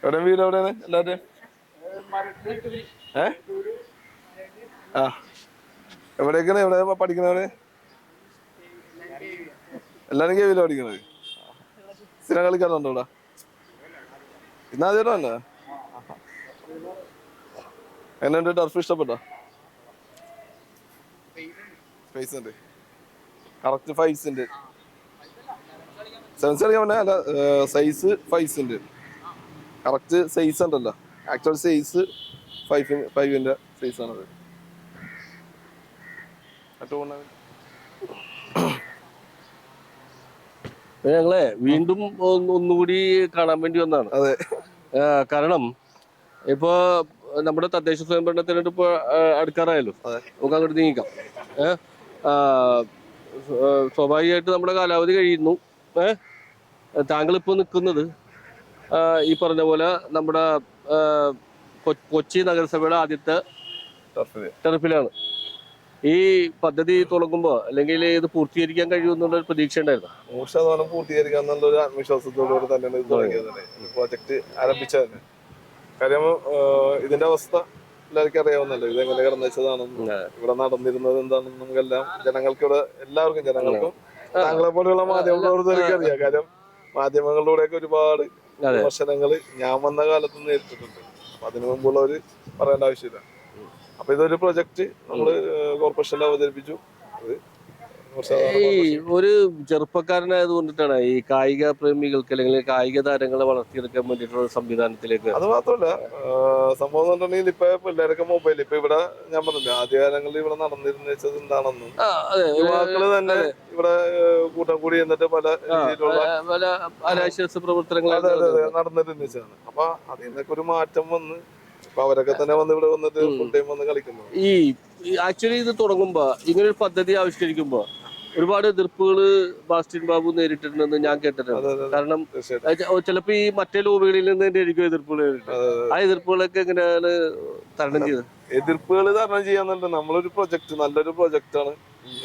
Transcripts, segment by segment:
എവിടെ വീട് എവിടെയാണ് എല്ലാവരുടെയും? ഏ ആ എവിടേക്കാണ് എവിടെ പഠിക്കണവര്? എല്ലാരും കേവില പഠിക്കണത്. സ്ഥിരം കളിക്കാറുണ്ടോ ഇവിടെ? ഇന്നാദ്യമായിട്ടല്ലേ? എന്നുണ്ട് ടർഫ് ഇഷ്ടപ്പെട്ടോ? സ്പേസ് ഉണ്ട്, കറക്റ്റ് ഫൈസ് ഉണ്ട്. സെവൻസ് കളിക്കാൻ പറ്റില്ല, അല്ല സൈസ് ഫൈസ് ഉണ്ട്, കറക്റ്റ് സൈസ് ഉണ്ടല്ലോ. ആക്ച്വൽ സൈസ് ഫൈവിന്റെ സൈസ് ആണത്. ഞങ്ങളെ വീണ്ടും ഒന്നുകൂടി കാണാൻ വേണ്ടി വന്നതാണ്. അതെ, കാരണം ഇപ്പൊ നമ്മുടെ തദ്ദേശ സ്വയംഭരണ തെരഞ്ഞെടുപ്പ് അടുക്കാറായല്ലോ. നമുക്ക് അങ്ങോട്ട് നീങ്ങിക്കാം. സ്വാഭാവികമായിട്ട് നമ്മുടെ കാലാവധി കഴിയുന്നു. താങ്കൾ ഇപ്പോൾ നിൽക്കുന്നത് ഈ പറഞ്ഞ പോലെ നമ്മുടെ കൊച്ചി നഗരസഭയുടെ ആദ്യത്തെ ടെറഫിലാണ്. ഈ പദ്ധതി തുടങ്ങുമ്പോ അല്ലെങ്കിൽ ഇത് പൂർത്തീകരിക്കാൻ കഴിയുമെന്നുള്ളൊരു പ്രതീക്ഷ ഉണ്ടായിരുന്നു. 100% പൂർത്തീകരിക്കാൻ എന്നുള്ളൊരു ആത്മവിശ്വാസത്തോടുകൂടി തന്നെയാണ് ഇത് തുടങ്ങിയത് തന്നെ, പ്രോജക്ട് ആരംഭിച്ചത് തന്നെ. കാര്യം ഇതിന്റെ അവസ്ഥ എല്ലാവർക്കും അറിയാവുന്നല്ലോ. ഇത് എങ്ങനെ കിടന്നുവെച്ചതാണെന്നും ഇവിടെ നടന്നിരുന്നത് എന്താണെന്നും നമുക്കെല്ലാം ജനങ്ങൾക്കും താങ്കളെ പോലെയുള്ള മാധ്യമപ്രവർത്തകർക്ക് അറിയാം. കാര്യം മാധ്യമങ്ങളിലൂടെയൊക്കെ ഒരുപാട് വിമർശനങ്ങൾ ഞാൻ വന്ന കാലത്ത് നേരിട്ടിട്ടുണ്ട്. അപ്പൊ അതിനു മുമ്പുള്ളവര് പറയേണ്ട ആവശ്യമില്ല. അപ്പൊ ഇതൊരു പ്രൊജക്ട് നമ്മള് കോർപ്പറേഷനിൽ അവതരിപ്പിച്ചു. ഈ ഒരു ചെറുപ്പക്കാരനായത് കൊണ്ടിട്ടാണ് ഈ കായിക പ്രേമികൾക്ക് അല്ലെങ്കിൽ കായിക താരങ്ങളെ വളർത്തിയെടുക്കാൻ വേണ്ടിയിട്ടുള്ള സംവിധാനത്തിലേക്ക്. അത് മാത്രമല്ല, സംഭവം എന്ന് പറഞ്ഞിട്ടുണ്ടെങ്കിൽ ഇപ്പൊ പിള്ളേരൊക്കെ മൊബൈൽ, ഇപ്പൊ ഇവിടെ ഞാൻ പറഞ്ഞില്ല ആദ്യകാലങ്ങളിൽ ഇവിടെ നടന്നിരുന്ന വെച്ചത് എന്താണെന്നും യുവാക്കള് തന്നെ ഇവിടെ കൂട്ടം കൂടി എന്നിട്ട് പല രീതിയിലുള്ള അനാശാസ്യ പ്രവർത്തനങ്ങൾ നടന്നിരുന്ന വെച്ചാണ്. അപ്പൊ അതിൽ നിന്നൊക്കെ ഒരു മാറ്റം വന്ന് അപ്പൊ അവരൊക്കെ തന്നെ വന്ന് ഇവിടെ വന്നിട്ട് ഫുൾ ടൈം വന്ന് കളിക്കുന്നു. ഈ ആക്ച്വലി ഇത് തുടങ്ങുമ്പോ ഇങ്ങനൊരു പദ്ധതി ആവിഷ്കരിക്കുമ്പോ ഒരുപാട് എതിർപ്പുകൾ ബാസ്റ്റിൻ ബാബു നേരിട്ടിട്ടുണ്ടെന്ന് ഞാൻ കേട്ടിട്ടുണ്ട്. കാരണം ചിലപ്പോ ഈ മറ്റേ ലോബികളിൽ നിന്ന് തന്നെ ആയിരിക്കും എതിർപ്പുകൾ. ആ എതിർപ്പുകളൊക്കെ എങ്ങനെയാണ് തരണം ചെയ്തത്? എതിർപ്പുകൾ തരണം ചെയ്യാന്നുണ്ട്. നമ്മളൊരു പ്രൊജക്ട്, നല്ലൊരു പ്രൊജക്റ്റാണ്.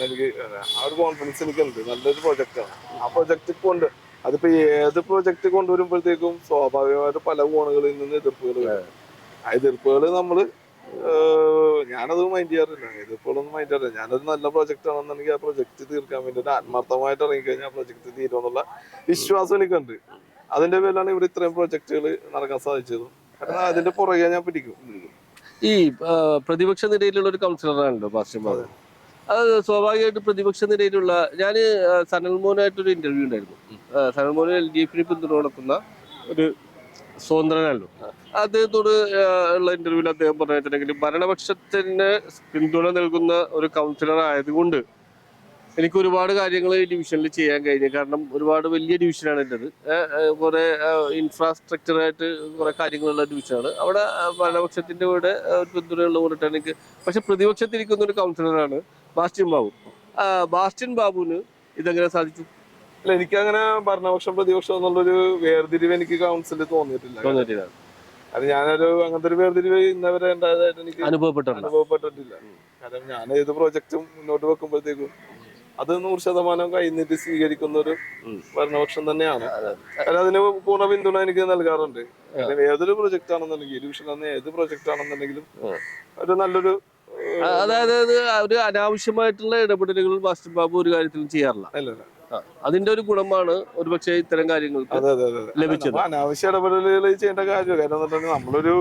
എനിക്ക് ആ ഒരു കോൺഫിഡൻസ് എനിക്കുണ്ട്. നല്ലൊരു പ്രൊജക്റ്റാണ്. ആ പ്രൊജക്ട് കൊണ്ട് അതിപ്പോ ഏത് പ്രൊജക്ട് കൊണ്ടുവരുമ്പോഴത്തേക്കും സ്വാഭാവികമായിട്ട് പല കോണുകളിൽ നിന്ന് എതിർപ്പുകൾ വരും. ആ എതിർപ്പുകൾ നമ്മള് ഞാനത് മൈൻഡ് ചെയ്യാറില്ല. എതിർപ്പുകളൊന്നും മൈൻഡ് ചെയ്യാറില്ല. ഞാനൊരു നല്ല പ്രൊജക്ട് ആണെന്നുണ്ടെങ്കിൽ ആ പ്രൊജക്ട് തീർക്കാൻ വേണ്ടിയിട്ട് ആത്മാർത്ഥമായിട്ട് ഇറങ്ങിക്കഴിഞ്ഞാൽ ആ പ്രൊജക്ട് തീരുമെന്നുള്ള വിശ്വാസം എനിക്കുണ്ട്. അതിന്റെ പേരിലാണ് ഇവിടെ ഇത്രയും പ്രൊജക്ടുകൾ നടക്കാൻ സാധിച്ചത്. കാരണം അതിന്റെ പുറകെ ഞാൻ പിടിക്കും. ഈ പ്രതിപക്ഷ നിരയിലുള്ള ഒരു കൗൺസിലറാണല്ലോ ബാസ്റ്റിൻ ബാബു. അത് സ്വാഭാവികമായിട്ട് പ്രതിപക്ഷ നിരയിലുള്ള ഞാന് സനൽമോനായിട്ടൊരു ഇന്റർവ്യൂ ഉണ്ടായിരുന്നു. സനൽമോൻ LDF പിന്തുണ കൊടുക്കുന്ന ഒരു സ്വതന്ത്രനല്ലോ. അദ്ദേഹത്തോട് ഉള്ള ഇന്റർവ്യൂവിൽ അദ്ദേഹം പറഞ്ഞിട്ടുണ്ടെങ്കിൽ ഭരണപക്ഷത്തിന് പിന്തുണ നൽകുന്ന ഒരു കൗൺസിലർ ആയതുകൊണ്ട് എനിക്ക് ഒരുപാട് കാര്യങ്ങൾ ഈ ഡിവിഷനിൽ ചെയ്യാൻ കഴിഞ്ഞു. കാരണം ഒരുപാട് വലിയ ഡിവിഷനാണ് എൻ്റെത്. കുറെ ഇൻഫ്രാസ്ട്രക്ചറായിട്ട് കുറെ കാര്യങ്ങളുള്ള ഡിവിഷനാണ്. അവിടെ ഭരണപക്ഷത്തിന്റെ കൂടെ ഒരു പിന്തുണയുള്ള കൊണ്ടിട്ടാണ് എനിക്ക്. പക്ഷെ പ്രതിപക്ഷത്തിരിക്കുന്ന ഒരു കൗൺസിലറാണ് ബാസ്റ്റിൻ ബാബു. ബാസ്റ്റിൻ ബാബുവിന് ഇതെങ്ങനെ സാധിച്ചു? അല്ല, എനിക്കങ്ങനെ ഭരണപക്ഷം പ്രതിപക്ഷം എന്നുള്ളൊരു വേർതിരിവ് എനിക്ക് കൗൺസിലിൽ തോന്നിയിട്ടില്ല. അത് ഞാനൊരു അങ്ങനത്തെ ഒരു വേർതിരിവ് ഇന്നവരെ ഉണ്ടായതായിട്ട് എനിക്ക് അനുഭവപ്പെട്ടിട്ടില്ല. കാരണം ഞാൻ ഏത് പ്രോജക്റ്റും മുന്നോട്ട് വെക്കുമ്പോഴത്തേക്കും അത് 100% കൈനീട്ടി സ്വീകരിക്കുന്ന ഒരു ഭരണപക്ഷം തന്നെയാണ്. കാരണം അതിന് പൂർണ്ണ പിന്തുണ എനിക്ക് നൽകാറുണ്ട്. ഏതൊരു പ്രൊജക്ട് ആണെന്നുണ്ടെങ്കിൽ ഡിവിഷൻ ഏത് പ്രൊജക്ട് ആണെന്നുണ്ടെങ്കിലും ഒരു നല്ലൊരു, അതായത് ഒരു അനാവശ്യമായിട്ടുള്ള ഇടപെടലുകൾ ബാസ്റ്റിൻ ബാബു ഒരു കാര്യത്തിലും ചെയ്യാറില്ല. അതിന്റെ ഒരു ഗുണമാണ് ഒരുപക്ഷെ ഇത്തരം കാര്യങ്ങൾക്ക് ലഭിച്ചത്. അനാവശ്യ ഇടപെടലുകൾ ചെയ്യേണ്ട കാര്യം. കാരണം നമ്മളൊരു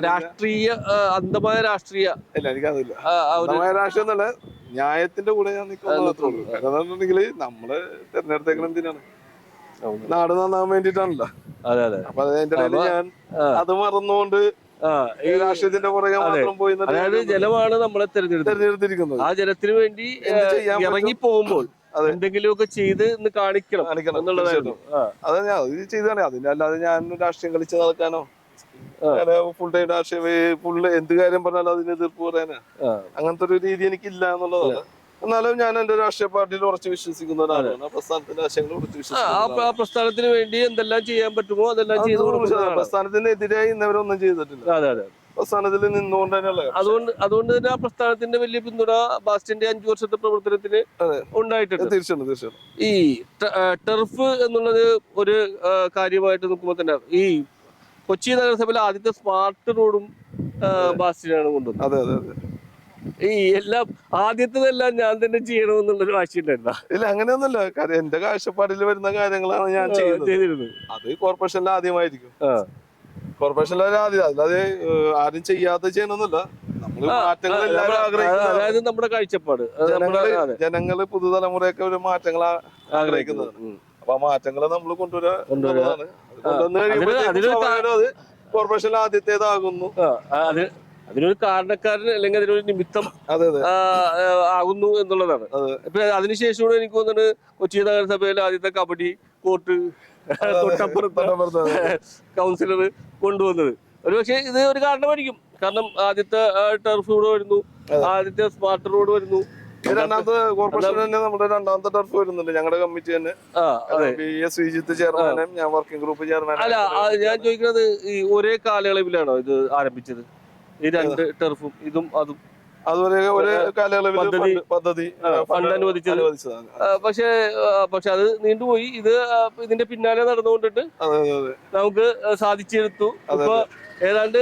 രാഷ്ട്രീയ അന്ധമായ രാഷ്ട്രീയ ഇല്ല, എനിക്കതില്ല. അന്ധമായ രാഷ്ട്രീയം എന്നല്ല, ന്യായത്തിന്റെ കൂടെ ഞാൻ നിൽക്കുന്നുള്ളൂ. കാരണം നമ്മള് തെരഞ്ഞെടുത്തേക്കണം എന്തിനാണ്? നാട് നന്നാൻ വേണ്ടിട്ടാണല്ലോ. അപ്പൊ അതിന്റെ ഇടയിൽ ഞാൻ അത് മറന്നുകൊണ്ട് രാഷ്ട്രീയത്തിന്റെ പുറകെ മാത്രം പോയി. അതായത് ജലമാണ് നമ്മളെ തെരഞ്ഞെടുത്തിരിക്കുന്നത്. ആ ജലത്തിന് വേണ്ടി ഇറങ്ങി പോകുമ്പോൾ എന്തെങ്കിലുമൊക്കെ ചെയ്ത് കാണിക്കണം എന്നുള്ളതായിരുന്നു. അത് ഞാൻ ചെയ്താണ്. അതിനല്ലാതെ ഞാൻ രാഷ്ട്രീയം കളിച്ച് നടക്കാനോ ഫുൾ ടൈം രാഷ്ട്രീയം ഫുള്ള് എന്ത് കാര്യം പറഞ്ഞാലും അതിന് എതിർപ്പ് പറയാനാ അങ്ങനത്തെ ഒരു രീതി എനിക്കില്ല എന്നുള്ളതാണ്. എന്നാലും ഞാൻ എന്റെ രാഷ്ട്രീയ പാർട്ടിയിൽ ഉറച്ചു വിശ്വസിക്കുന്ന ഒരാളാണ്. പ്രസ്ഥാനത്തിന്റെ ആശയങ്ങൾ ഉറച്ചു വിശ്വസിക്കുന്ന, ആ പ്രസ്ഥാനത്തിന് വേണ്ടി എന്തെല്ലാം ചെയ്യാൻ പറ്റുമോ അതെല്ലാം ചെയ്തു. പ്രസ്ഥാനത്തിനെതിരായി ഇന്നവരൊന്നും ചെയ്തിട്ടില്ല. പ്രസ്ഥാനത്തിൽ നിന്നുകൊണ്ട് തന്നെയുള്ള അതുകൊണ്ട് തന്നെ ആ പ്രസ്ഥാനത്തിന്റെ വലിയ പിന്തുണ ബാസ്റ്റിന്റെ 5 വർഷത്തെ പ്രവർത്തനത്തിന് ഉണ്ടായിട്ടുണ്ട്. തീർച്ചയായിട്ടും. ഈ ടർഫ് എന്നുള്ളത് ഒരു കാര്യമായിട്ട് നോക്കുമ്പോൾ തന്നെ ഈ കൊച്ചി നഗരസഭയിലെ ആദ്യത്തെ സ്മാർട്ട് റോഡും ബാസ്റ്റിനാണ് കൊണ്ടുവന്നത്. അതെ അതെ അതെ. ഈ എല്ലാം ആദ്യത്തേതെല്ലാം ഞാൻ തന്നെ ചെയ്യണമെന്നുള്ളൊരു വാശിയുണ്ടായിരുന്ന? ഇല്ല, അങ്ങനെയൊന്നുമില്ല. കാര്യം എന്റെ കാഴ്ചപ്പാടിൽ വരുന്ന കാര്യങ്ങളാണ് ഞാൻ ചെയ്തിരുന്നത്. അത് കോർപ്പറേഷനിൽ ആദ്യമായിരിക്കും. കോർപ്പറേഷനിൽ ആദ്യം, അല്ലാതെ ആരും ചെയ്യാതെ ചെയ്യണമെന്നില്ല. നമ്മള് മാറ്റങ്ങൾ എല്ലാവരും ആഗ്രഹിക്കുന്നത്, അതായത് നമ്മുടെ കാഴ്ചപ്പാട്, ജനങ്ങള് പുതുതലമുറയൊക്കെ ഒരു മാറ്റങ്ങൾ ആഗ്രഹിക്കുന്നതാണ്. അപ്പൊ ആ മാറ്റങ്ങളെ നമ്മൾ കൊണ്ടുവരാണ്. കൊണ്ടുവന്നു കഴിയുമ്പോൾ അത് കോർപ്പറേഷനിൽ ആദ്യത്തേതാകുന്നു. അതിനൊരു കാരണക്കാരൻ അല്ലെങ്കിൽ അതിനൊരു നിമിത്തം ആകുന്നു എന്നുള്ളതാണ്. ഇപ്പൊ അതിനുശേഷമാണ് എനിക്ക് തോന്നുന്നത് കൊച്ചി നഗരസഭയിലെ ആദ്യത്തെ കബഡി കോർട്ട് തൊട്ടപ്പുറത്ത് കൗൺസിലർ കൊണ്ടുവന്നത്. ഒരുപക്ഷെ ഇത് ഒരു കാരണമായിരിക്കും. കാരണം ആദ്യത്തെ ടർഫ് റോഡ് വരുന്നു, ആദ്യത്തെ സ്മാർട്ട് റോഡ് വരുന്നു. രണ്ടാമത്തെ കോർപ്പറേഷൻ തന്നെ നമ്മുടെ രണ്ടാമത്തെ ടർഫ് വരുന്നുണ്ട്. ഞങ്ങളുടെ കമ്മിറ്റി തന്നെ ശ്രീജിത്ത് ചെയർമാനും ഞാൻ വർക്കിംഗ് ഗ്രൂപ്പ് ചെയർമാനും. അല്ല, ഞാൻ ചോദിക്കുന്നത് ഈ ഒരേ കാലയളവിലാണോ ഇത് ആരംഭിച്ചത്? ഈ രണ്ട് ടർഫും ഇതും അതും ഒരേ കാലയളവിൽ പദ്ധതി ഫണ്ട് അനുവദിച്ചത്. പക്ഷെ അത് നീണ്ടുപോയി. ഇതിന്റെ പിന്നാലെ നടന്നുകൊണ്ടിട്ട് നമുക്ക് സാധിച്ചെടുത്തു. ഇപ്പൊ ഏതാണ്ട്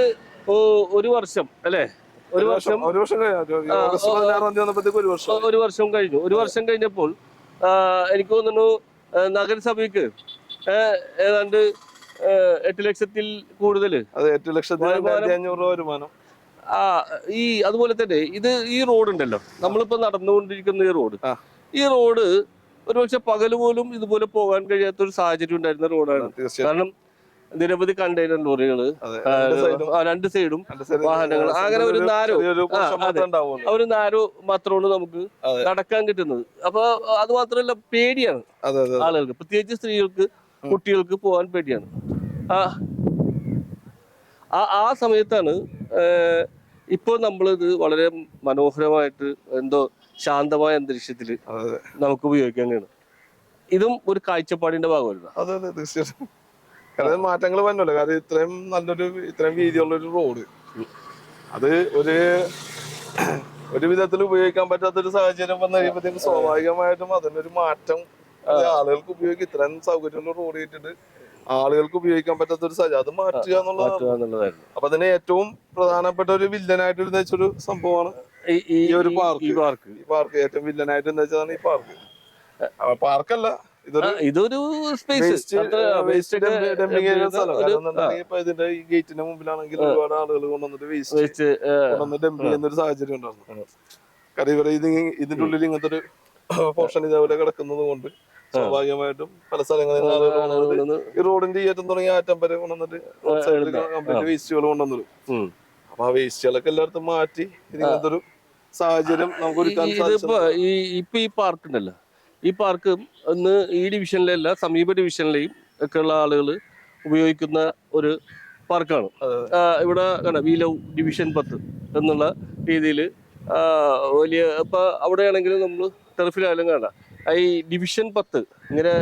ഒരു വർഷം അല്ലെ? ഒരു വർഷം കഴിഞ്ഞു. ഒരു വർഷം കഴിഞ്ഞപ്പോൾ എനിക്ക് തോന്നുന്നു നഗരസഭയ്ക്ക് ഏതാണ്ട് 8 ലക്ഷത്തിൽ കൂടുതൽ, 8,500,000 വരുമാനം. അതുപോലെ തന്നെ ഈ റോഡ് ഉണ്ടല്ലോ, നമ്മളിപ്പോ നടന്നുകൊണ്ടിരിക്കുന്ന ഈ റോഡ് ഒരുപക്ഷെ പകല് പോലും ഇതുപോലെ പോകാൻ കഴിയാത്ത ഒരു സാഹചര്യം ഉണ്ടായിരുന്ന റോഡാണ്. കാരണം നിരവധി കണ്ടെയ്നർ ലോറികള് രണ്ട് സൈഡും വാഹനങ്ങൾ, അങ്ങനെ ഒരു നാരോ മാത്രമാണ് നമുക്ക് നടക്കാൻ കിട്ടുന്നത്. അപ്പൊ അത് മാത്രമല്ല, പേടിയാണ് ആളുകൾക്ക്, പ്രത്യേകിച്ച് സ്ത്രീകൾക്ക്, കുട്ടികൾക്ക് പോകാൻ പേടിയാണ്. ആ സമയത്താണ് ഇപ്പോൾ നമ്മളിത് വളരെ മനോഹരമായിട്ട് എന്തോ ശാന്തമായ അന്തരീക്ഷത്തിൽ നമുക്ക് ഉപയോഗിക്കാൻ കഴിയണം. ഇതും ഒരു കാഴ്ചപ്പാടിന്റെ ഭാഗമല്ല? അതെ അതെ, തീർച്ചയായിട്ടും. കാരണം മാറ്റങ്ങൾ വന്നല്ലോ. കാരണം ഇത്രയും വീതിയുള്ളൊരു റോഡ്, അത് ഒരു വിധത്തിൽ ഉപയോഗിക്കാൻ പറ്റാത്തൊരു സാഹചര്യം വന്നു കഴിയുമ്പോഴത്തേക്ക് സ്വാഭാവികമായിട്ടും അതിനൊരു മാറ്റം. ആളുകൾക്ക് ഉപയോഗിക്കും, ഇത്രയും സൗകര്യമുള്ള റോഡ് കിട്ടിട്ട് ആളുകൾക്ക് ഉപയോഗിക്കാൻ പറ്റാത്ത ഒരു സാഹചര്യം, അത് മാറ്റുക എന്നുള്ളതാണ്. അപ്പൊ അതിന് ഏറ്റവും പ്രധാനപ്പെട്ട ഒരു വില്ലനായിട്ട് വെച്ചൊരു സംഭവമാണ് ഈ ഒരു പാർക്ക്. ഈ പാർക്ക് ഏറ്റവും വില്ലനായിട്ട് വെച്ചതാണ് ഈ പാർക്ക്. പാർക്കല്ല, ഇതൊരു ഇതിന്റെ ഈ ഗേറ്റിന്റെ മുമ്പിലാണെങ്കിൽ ഒരുപാട് ആളുകൾ കൊണ്ടുവന്നിട്ട് വേസ്റ്റ് ഡംപ് ചെയ്യുന്ന ഒരു സാഹചര്യം ഉണ്ടായിരുന്നു. കാരണം ഇതിന്റെ ഉള്ളിൽ ഇങ്ങനത്തെ ഒരു പോർഷൻ ഇതേപോലെ കിടക്കുന്നത് കൊണ്ട് സ്വാഭാവികമായിട്ടും പല സ്ഥലങ്ങളിൽ ഈ റോഡിന്റെ ഏറ്റവും തുടങ്ങിയ ആറ്റം വരെ കൊണ്ടുവന്നിട്ട് റോഡ് സൈഡിൽ കംപ്ലീറ്റ് വേസ്റ്റുകൾ കൊണ്ടുവന്നിടും. അപ്പൊ ആ വേസ്റ്റുകളൊക്കെ എല്ലായിടത്തും മാറ്റി ഇങ്ങനത്തെ ഒരു സാഹചര്യം നമുക്ക് ഒരുക്കാൻ സാധിച്ചു. ഇപ്പൊ ഈ പാർക്ക് ഉണ്ടല്ലോ, ഈ പാർക്ക് ഇന്ന് ഈ ഡിവിഷനിലല്ല, സമീപ ഡിവിഷനിലെയും ഒക്കെ ഉള്ള ആളുകൾ ഉപയോഗിക്കുന്ന ഒരു പാർക്കാണ്. ഇവിടെ വി ലവ് ഡിവിഷൻ 10 എന്നുള്ള രീതിയിൽ വലിയ, ഇപ്പൊ അവിടെയാണെങ്കിലും നമ്മൾ ടെറഫിലായാലും കാണാം ഈ ഡിവിഷൻ 10 ഇങ്ങനെ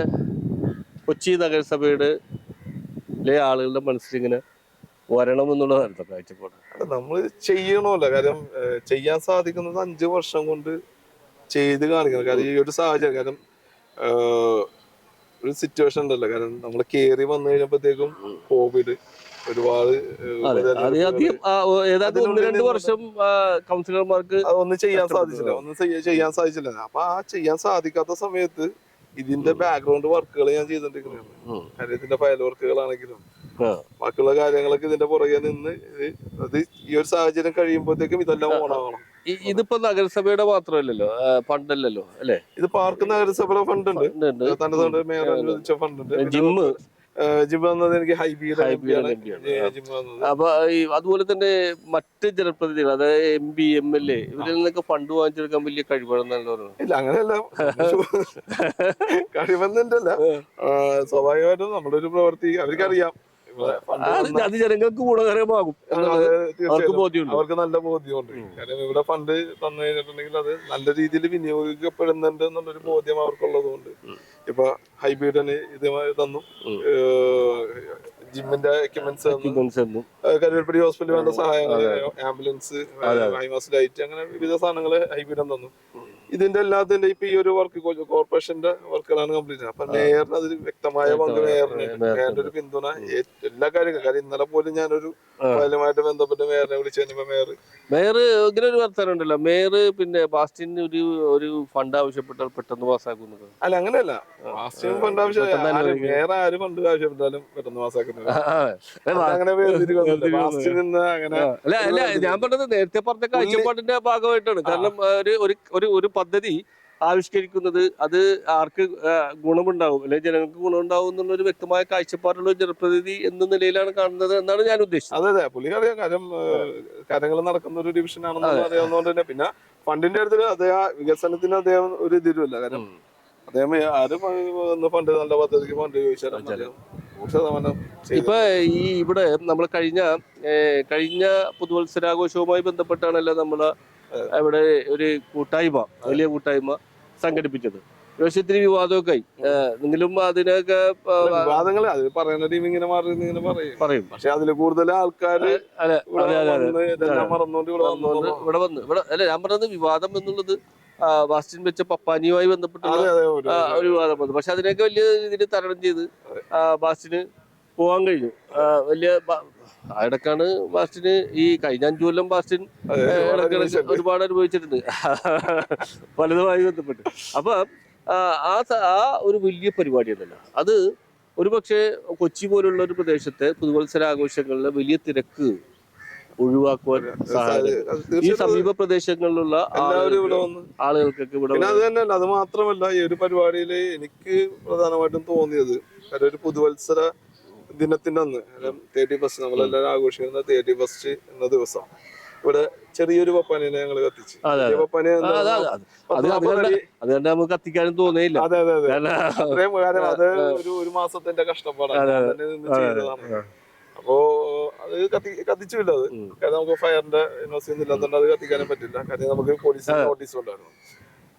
കൊച്ചി നഗരസഭയുടെ ആളുകളുടെ മനസ്സിലിങ്ങനെ വരണം എന്നുള്ളതാണ് കാഴ്ചപ്പാട്. നമ്മൾ ചെയ്യണമല്ലോ. കാര്യം ചെയ്യാൻ സാധിക്കുന്നത് 5 വർഷം കൊണ്ട് ചെയ്ത് കാണിക്കണം. കാരണം ഈ ഒരു സാഹചര്യം, കാരണം ഒരു സിറ്റുവേഷൻ ഉണ്ടല്ലോ. കാരണം നമ്മൾ കേറി വന്നു കഴിഞ്ഞപ്പോഴത്തേക്കും കോവിഡ് ഒരുപാട് കൗൺസിലർമാർക്ക് ഒന്നും ചെയ്യാൻ സാധിച്ചില്ല. അപ്പൊ ആ ചെയ്യാൻ സാധിക്കാത്ത സമയത്ത് ഇതിന്റെ ബാക്ക്ഗ്രൗണ്ട് വർക്കുകൾ ഞാൻ ചെയ്തോണ്ടിരിക്കുന്നതാണ്. കാര്യം ഇതിന്റെ ഫയൽ വർക്കുകളാണെങ്കിലും ബാക്കിയുള്ള കാര്യങ്ങളൊക്കെ ഇതിന്റെ പുറകെ നിന്ന് അത് ഈ ഒരു സാഹചര്യം കഴിയുമ്പോഴത്തേക്കും ഇതെല്ലാം ഓണാവണം. ഇതിപ്പോ നഗരസഭയുടെ മാത്രമല്ലല്ലോ, ഫണ്ടല്ലല്ലോ അല്ലെ? ഇത് പാർക്ക് നഗരസഭയുടെ ഫണ്ട് ഉണ്ട്, തന്നെ മേയർ അനുവദിച്ച ഫണ്ട് ഉണ്ട്. ജിം വന്നത് എനിക്ക് ഹൈബിയുടെ അപ്പൊ അതുപോലെ തന്നെ മറ്റ് ജനപ്രതിനിധികൾ, അതായത് MP MLA ഇവരിൽ നിന്നൊക്കെ ഫണ്ട് വാങ്ങിച്ചെടുക്കാൻ വലിയ കഴിവാണെന്നാണ് പറയുന്നത്. ഇല്ല, അങ്ങനെയല്ല, കഴിവെന്നല്ല. സ്വാഭാവികമായിട്ടും നമ്മുടെ ഒരു പ്രവൃത്തി അവർക്കറിയാം, അത് ജനങ്ങൾക്ക് ഗുണകരമാകും, അവർക്ക് നല്ല ബോധ്യമുണ്ട്. കാരണം ഇവിടെ ഫണ്ട് തന്നു കഴിഞ്ഞിട്ടുണ്ടെങ്കിൽ അത് നല്ല രീതിയിൽ വിനിയോഗിക്കപ്പെടുന്നുണ്ട് എന്നുള്ളൊരു ബോധ്യം അവർക്കുള്ളത് കൊണ്ട് ഇപ്പൊ ഹൈബീഡന് ഇതുമായി തന്നു, ജിമ്മിന്റെ എക്യുപ്മെന്റ്സ് തന്നു, കരുവേൽപ്പടി ഹോസ്പിറ്റലിൽ വേണ്ട സഹായങ്ങൾ, ആംബുലൻസ്, ഹൈമാസ് ലൈറ്റ്, അങ്ങനെ വിവിധ സാധനങ്ങൾ ഹൈബീഡൻ തന്നു. ഇതിന്റെ എല്ലാത്തിന്റെ ഇപ്പൊ ഈ ഒരു വർക്ക് കോർപ്പറേഷന്റെ വർക്കുകളാണ് കംപ്ലീറ്റ്. അപ്പൊ മേയറിന് അതിൽ വ്യക്തമായ പങ്ക് മേയറിന്റെ ഒരു പിന്തുണ എല്ലാ കാര്യങ്ങളും. കാര്യം ഇന്നലെ പോലും ഞാനൊരു ഫയലുമായിട്ട് ബന്ധപ്പെട്ട് മേയറിനെ വിളിച്ചു കഴിഞ്ഞപ്പോ മേയർ ഇങ്ങനെ ഒരു വർത്താനം ഉണ്ടല്ലോ, മേയർ പിന്നെ ബാസ്റ്റിന് ഒരു ഫണ്ട് ആവശ്യപ്പെട്ടാൽ പെട്ടെന്ന് പാസ്സാക്കുന്നത്. അല്ല അങ്ങനെയല്ല, ബാസ്റ്റിന് ഫണ്ട് ആവശ്യം മേയർ ആര് ഫണ്ട് ആവശ്യപ്പെട്ടാലും പെട്ടെന്ന് പാസ്സാക്കുന്നത്. അങ്ങനെ ബാസ്റ്റിൽ നിന്ന് അങ്ങനെ അല്ല ഞാൻ പറഞ്ഞത് നേരത്തെ പറഞ്ഞ കാഴ്ചപ്പാടിന്റെ ഭാഗമായിട്ടാണ്. കാരണം ഒരു പദ്ധതി ആവിഷ്കരിക്കുന്നത് അത് ആർക്ക് ഗുണമുണ്ടാവും അല്ലെങ്കിൽ ജനങ്ങൾക്ക് ഗുണമുണ്ടാവും എന്നുള്ളൊരു വ്യക്തമായ കാഴ്ചപ്പാടുള്ള ജനപ്രതിനിധി എന്ന നിലയിലാണ് കാണുന്നത് എന്നാണ് ഞാൻ ഉദ്ദേശിച്ചത്. അതെ പുള്ളി അറിയാം കാര്യം കാര്യങ്ങൾ നടക്കുന്ന ഒരു ഡിവിഷൻ ആണെന്ന് അറിയാവുന്നതുകൊണ്ട് തന്നെ. പിന്നെ ഫണ്ടിന്റെ കാര്യത്തിൽ അദ്ദേഹം വികസനത്തിന് അദ്ദേഹം ഒരു ഇതിരുമില്ല. കാര്യം അദ്ദേഹം ആരും ഫണ്ട് നല്ല പദ്ധതിക്ക് ഫണ്ട് ചോദിച്ചാലും ഇപ്പൊ ഇവിടെ നമ്മൾ കഴിഞ്ഞ പുതുവത്സരാഘോഷവുമായി ബന്ധപ്പെട്ടാണല്ലോ നമ്മള് ഇവിടെ ഒരു വലിയ കൂട്ടായ്മ സംഘടിപ്പിച്ചത്. പക്ഷെ ഇത്തിരി വിവാദമൊക്കെ ആയി. എങ്കിലും അതിനൊക്കെ വിവാദങ്ങൾ അത് പറയുന്ന ടീം ഇങ്ങനെ പറയും. പക്ഷെ അതിൽ കൂടുതൽ ആൾക്കാര് അല്ല ഞാൻ പറഞ്ഞത് വിവാദം എന്നുള്ളത് ബാസ്റ്റിൻ വെച്ച പപ്പാനിയുമായി ബന്ധപ്പെട്ടുള്ള ഒരു വിവാദം വന്നു. പക്ഷെ അതിനൊക്കെ വലിയ രീതിയിൽ തരണം ചെയ്ത് ബാസ്റ്റിന് പോകാൻ കഴിഞ്ഞു. വലിയ ഇടക്കാണ് ബാസ്റ്റിന് ഈ കഴിഞ്ഞ 5 കൊല്ലം ബാസ്റ്റിൻ ഒരുപാട് അനുഭവിച്ചിട്ടുണ്ട് പലതുമായി ബന്ധപ്പെട്ട്. അപ്പൊ ആ ഒരു വലിയ പരിപാടി എന്നല്ല അത്. ഒരുപക്ഷെ കൊച്ചി പോലുള്ള ഒരു പ്രദേശത്തെ പുതുവത്സരാഘോഷങ്ങളിലെ വലിയ തിരക്ക് ഒഴിവാക്കുവാൻ സഹായിക്കും ഈ സമീപ പ്രദേശങ്ങളിലുള്ള ആളുകൾക്കൊക്കെ ഇവിടെ. അത് തന്നെയല്ല, അത് മാത്രമല്ല ഈ ഒരു പരിപാടിയില് എനിക്ക് പ്രധാനമായിട്ടും തോന്നിയത് ഒരു പുതുവത്സര ദിനത്തിന്റെ അന്ന് 31st നമ്മളെല്ലാവരും ആഘോഷിക്കുന്ന 31st എന്ന ദിവസം ഇവിടെ ചെറിയൊരു പപ്പാനെ ഞങ്ങൾ കത്തിച്ച്. പപ്പാനെ അതുകൊണ്ട് നമുക്ക് കത്തിക്കാനും തോന്നിയില്ല. അതെ അത്രയും കാര്യം അത് ഒരു മാസത്തിന്റെ കഷ്ടപ്പാടാണ് ചെയ്തതാണ്. അപ്പോ അത് കത്തിച്ചില്ല. അത് കാരണം നമുക്ക് ഫയറിന്റെ യൂണിവേഴ്സിറ്റി ഒന്നും ഇല്ലാത്തതുകൊണ്ട് അത് കത്തിക്കാനും പറ്റില്ല. കാര്യം നമുക്ക് പോലീസിന്റെ നോട്ടീസ് ഉണ്ടായിരുന്നു.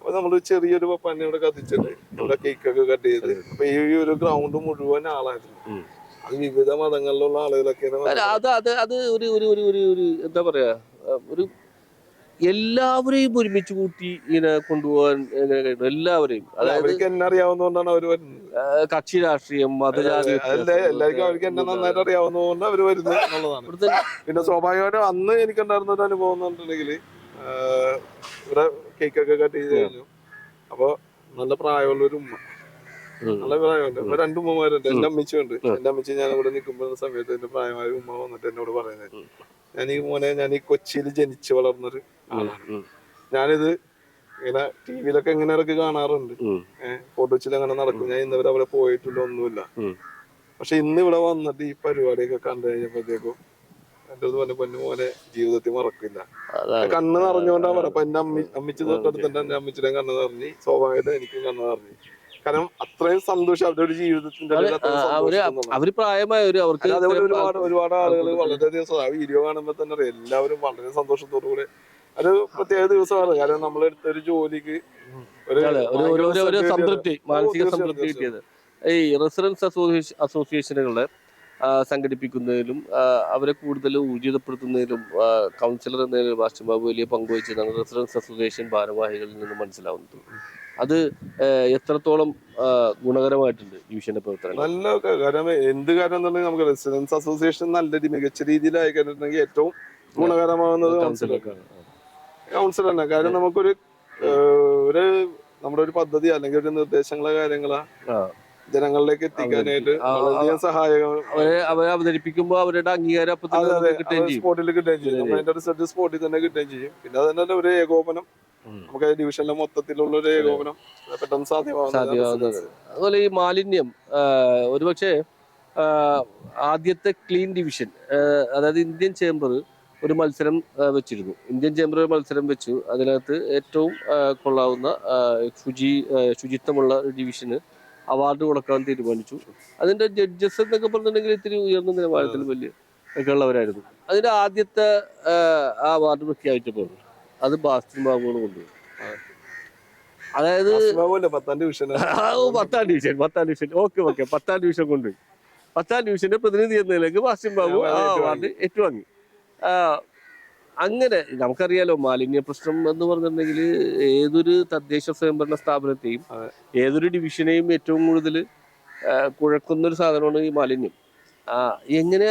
അപ്പൊ നമ്മള് ചെറിയൊരു പപ്പാനെ ഇവിടെ കത്തിച്ചിട്ട് ഇവിടെ കേക്കൊക്കെ കട്ട് ചെയ്ത്. അപ്പൊ ഈ ഒരു ഗ്രൗണ്ട് മുഴുവൻ ആളായിരുന്നു. അത് വിവിധ മതങ്ങളിലുള്ള ആളുകളൊക്കെയാണ്. അത് ഒരു എന്താ പറയാ, ഒരു എല്ലാവരെയും ഒരുമിച്ച് കൂട്ടി ഇങ്ങനെ കൊണ്ടുപോകാൻ എല്ലാവരെയും. അവർക്ക് എന്നെ അറിയാവുന്നതുകൊണ്ടാണ് അവര് വരുന്നത്. കക്ഷി രാഷ്ട്രീയം മതജാതി എല്ലാവർക്കും അവർക്ക് എന്നെ നന്നായിട്ട് അറിയാവുന്നതുകൊണ്ട് അവര് വരുന്നത് എന്നുള്ളതാണ്. പിന്നെ സ്വാഭാവികമായിട്ടും അന്ന് എനിക്കുണ്ടായിരുന്ന ഒരു അനുഭവം എന്ന് പറഞ്ഞിട്ടുണ്ടെങ്കിൽ ഇവിടെ കേക്കൊക്കെ കട്ട് ചെയ്ത് കഴിഞ്ഞു. അപ്പൊ നല്ല പ്രായമുള്ള ഒരു ഉമ്മ, നല്ല പ്രായമുണ്ട്. അപ്പൊ 2 ഉമ്മമാരുണ്ട്. എന്റെ അമ്മച്ചുണ്ട്. എന്റെ അമ്മച്ചി ഞാൻ ഇവിടെ നിൽക്കുമ്പോൾ സമയത്ത് എന്റെ പ്രായമായ ഉമ്മ വന്നിട്ട് എന്നോട് പറയുന്നത്, ഞാൻ ഈ കൊച്ചിയിൽ ജനിച്ചു വളർന്നൊരു ആളാണ്. ഞാനിത് ഇങ്ങനെ ടിവിയിലൊക്കെ ഇങ്ങനെ ഇടയ്ക്ക് കാണാറുണ്ട്. ഫോട്ടോച്ചിൽ അങ്ങനെ നടക്കും. ഞാൻ ഇന്നവരെ അവിടെ പോയിട്ടില്ല, ഒന്നുമില്ല. പക്ഷെ ഇന്ന് ഇവിടെ വന്നിട്ട് ഈ പരിപാടിയൊക്കെ കണ്ടു കഴിഞ്ഞപ്പോഴത്തേക്കും എന്റെ അടുത്ത് പൊന്നു മോനെ ജീവിതത്തിൽ മറക്കില്ല. കണ്ണ് നിറഞ്ഞുകൊണ്ടാ പറയാം. അപ്പൊ എന്റെ അമ്മിച്ച് തൊട്ടടുത്തുണ്ട്. എന്റെ അമ്മിച്ചിയുടെ കണ്ണ് നിറഞ്ഞ്, സ്വാഭാവികമായിട്ട് എനിക്കും കണ്ണ് നിറഞ്ഞ്. കാരണം അത്രയും സന്തോഷം അവരുടെ ജീവിതത്തിന്റെ അവര് പ്രായമായവര് അവർക്ക് ഒരുപാട് ആളുകൾ വളരെയധികം ആ വീഡിയോ കാണുമ്പോ തന്നെ അറിയാം എല്ലാവരും വളരെ സന്തോഷത്തോടു കൂടെ. ഒരു പ്രത്യേക ദിവസമാണ്. കാരണം നമ്മളെടുത്തൊരു ജോലിക്ക് ഒരു സംതൃപ്തി, മാനസിക സംതൃപ്തി കിട്ടിയത്. ഈ റെസിഡൻസ് അസോസിയേഷനുകളെ സംഘടിപ്പിക്കുന്നതിലും അവരെ കൂടുതൽ ഊർജിതപ്പെടുത്തുന്നതിലും കൗൺസിലർ എന്നതിൽ ബാസ്റ്റിൻ ബാബു വലിയ പങ്കുവഹിച്ചതാണ് റെസിഡൻസ് അസോസിയേഷൻ ഭാരവാഹികളിൽ നിന്ന് മനസ്സിലാവുന്നത്. അത് എത്രത്തോളം ഗുണകരമായിട്ടുണ്ട് ഡിവിഷന്റെ പ്രവർത്തനം? നല്ല കാര്യം. എന്ത് കാര്യം എന്നുണ്ടെങ്കിൽ നമുക്ക് റെസിഡൻസ് അസോസിയേഷൻ നല്ല മികച്ച രീതിയിലായി കഴിഞ്ഞിട്ടുണ്ടെങ്കിൽ ഏറ്റവും ഗുണകരമാകുന്നത് കൗൺസിലർ തന്നെ. കാര്യം നമുക്കൊരു നമ്മുടെ ഒരു പദ്ധതി അല്ലെങ്കിൽ ഒരു നിർദ്ദേശങ്ങളോ കാര്യങ്ങളോ ജനങ്ങളിലേക്ക് എത്തിക്കാനായിട്ട് വളരെയധികം സഹായകം. അവരെ അവതരിപ്പിക്കുമ്പോൾ അവരുടെ അംഗീകാരം സ്പോട്ടിൽ കിട്ടുകയും ചെയ്യും. അതിന്റെ റിസൾട്ട് സ്പോട്ടിൽ തന്നെ കിട്ടുകയും ചെയ്യും. പിന്നെ അതന്നെ ഒരു ഏകോപനം, നമുക്ക് ഡിവിഷനിലെ മൊത്തത്തിലുള്ള ഒരു ഏകോപനം പെട്ടെന്ന് സാധ്യമാകുന്നത്. അതുപോലെ ഈ മാലിന്യം ഒരുപക്ഷെ ആദ്യത്തെ ക്ലീൻ ഡിവിഷൻ, അതായത് ഇന്ത്യൻ ചേംബർ ഒരു മത്സരം വെച്ചിരുന്നു. ഇന്ത്യൻ ചേംബർ ഒരു മത്സരം വെച്ചു. അതിനകത്ത് ഏറ്റവും കൊള്ളാവുന്ന ശുചിത്വമുള്ള ഡിവിഷന് അവാർഡ് കൊടുക്കാൻ തീരുമാനിച്ചു. അതിന്റെ ജഡ്ജസ് എന്നൊക്കെ പറഞ്ഞിട്ടുണ്ടെങ്കിൽ ഇത്തിരി ഉയർന്ന നിലവാരത്തിൽ വലിയ ഒക്കെ ഉള്ളവരായിരുന്നു. അതിന്റെ ആദ്യത്തെ ആ അവാർഡ് പ്രഖ്യാപിച്ചപ്പോൾ അത് ബാസ്റ്റിൻ ബാബുവിന് കൊണ്ടുപോയി. അതായത് 10ാം ഡിവിഷൻ ഓക്കെ 10ാം ഡിവിഷൻ കൊണ്ടുപോയി. 10ാം ഡിവിഷന്റെ പ്രതിനിധി എന്ന നിലയ്ക്ക് ബാസ്റ്റിൻ ബാബു ആ അവാർഡ് ഏറ്റുവാങ്ങി. അങ്ങനെ നമുക്കറിയാലോ മാലിന്യ പ്രശ്നം എന്ന് പറഞ്ഞിട്ടുണ്ടെങ്കിൽ ഏതൊരു തദ്ദേശ സ്വയംഭരണ സ്ഥാപനത്തെയും അതെ. ഏതൊരു ഡിവിഷനെയും ഏറ്റവും കൂടുതൽ കുഴക്കുന്ന ഒരു സാധനമാണ് ഈ മാലിന്യം. എങ്ങനെ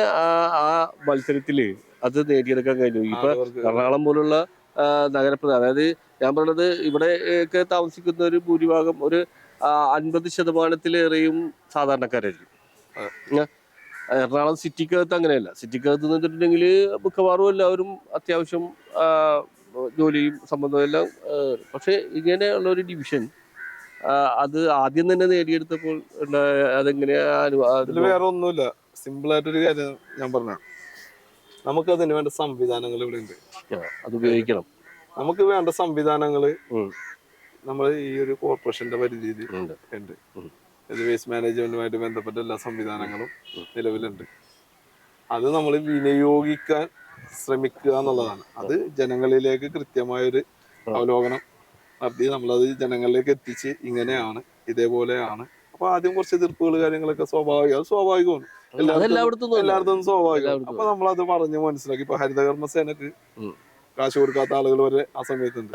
ആ മത്സരത്തില് അത് നേടിയെടുക്കാൻ കഴിഞ്ഞു? ഇപ്പൊ എറണാകുളം പോലുള്ള നഗരപ്രദേശം, അതായത് ഞാൻ പറഞ്ഞത് ഇവിടെ ഒക്കെ താമസിക്കുന്ന ഒരു ഭൂരിഭാഗം ഒരു 50%-ലേറെയും സാധാരണക്കാരായിരിക്കും. എറണാകുളം സിറ്റിക്കകത്ത് അങ്ങനെയല്ല. സിറ്റിക്കകത്ത് നിന്നിട്ടുണ്ടെങ്കിൽ മിക്കവാറും എല്ലാവരും അത്യാവശ്യം ജോലിയും സംബന്ധവും എല്ലാം. പക്ഷെ ഇങ്ങനെയുള്ള ഒരു ഡിവിഷൻ അത് ആദ്യം തന്നെ നേടിയെടുത്തപ്പോൾ അതെങ്ങനെയാ? വേറെ ഒന്നുമില്ല, സിമ്പിൾ ആയിട്ടൊരു കാര്യം ഞാൻ പറഞ്ഞ, നമുക്ക് അതിന് വേണ്ട സംവിധാനങ്ങൾ ഇവിടെ ഉണ്ട്. അത് ഉപയോഗിക്കണം. നമുക്ക് വേണ്ട സംവിധാനങ്ങള് നമ്മൾ ഈ ഒരു കോർപ്പറേഷന്റെ പരിധിയിൽ ഉണ്ട്. ഇത് വേസ്റ്റ് മാനേജ്മെന്റുമായിട്ട് ബന്ധപ്പെട്ട എല്ലാ സംവിധാനങ്ങളും നിലവിലുണ്ട്. അത് നമ്മൾ വിനിയോഗിക്കാൻ ശ്രമിക്കുക എന്നുള്ളതാണ്. അത് ജനങ്ങളിലേക്ക് കൃത്യമായൊരു അവലോകനം നടത്തി നമ്മളത് ജനങ്ങളിലേക്ക് എത്തിച്ച് ഇങ്ങനെയാണ്, ഇതേപോലെയാണ്. അപ്പൊ ആദ്യം കുറച്ച് എതിർപ്പുകൾ കാര്യങ്ങളൊക്കെ സ്വാഭാവികമാണ്, എല്ലായിടത്തും സ്വാഭാവികം. അപ്പൊ നമ്മളത് പറഞ്ഞ് മനസ്സിലാക്കി. ഇപ്പൊ ഹരിതകർമ്മസേനക്ക് കാശ് കൊടുക്കാത്ത ആളുകൾ വരെ ആ സമയത്തുണ്ട്.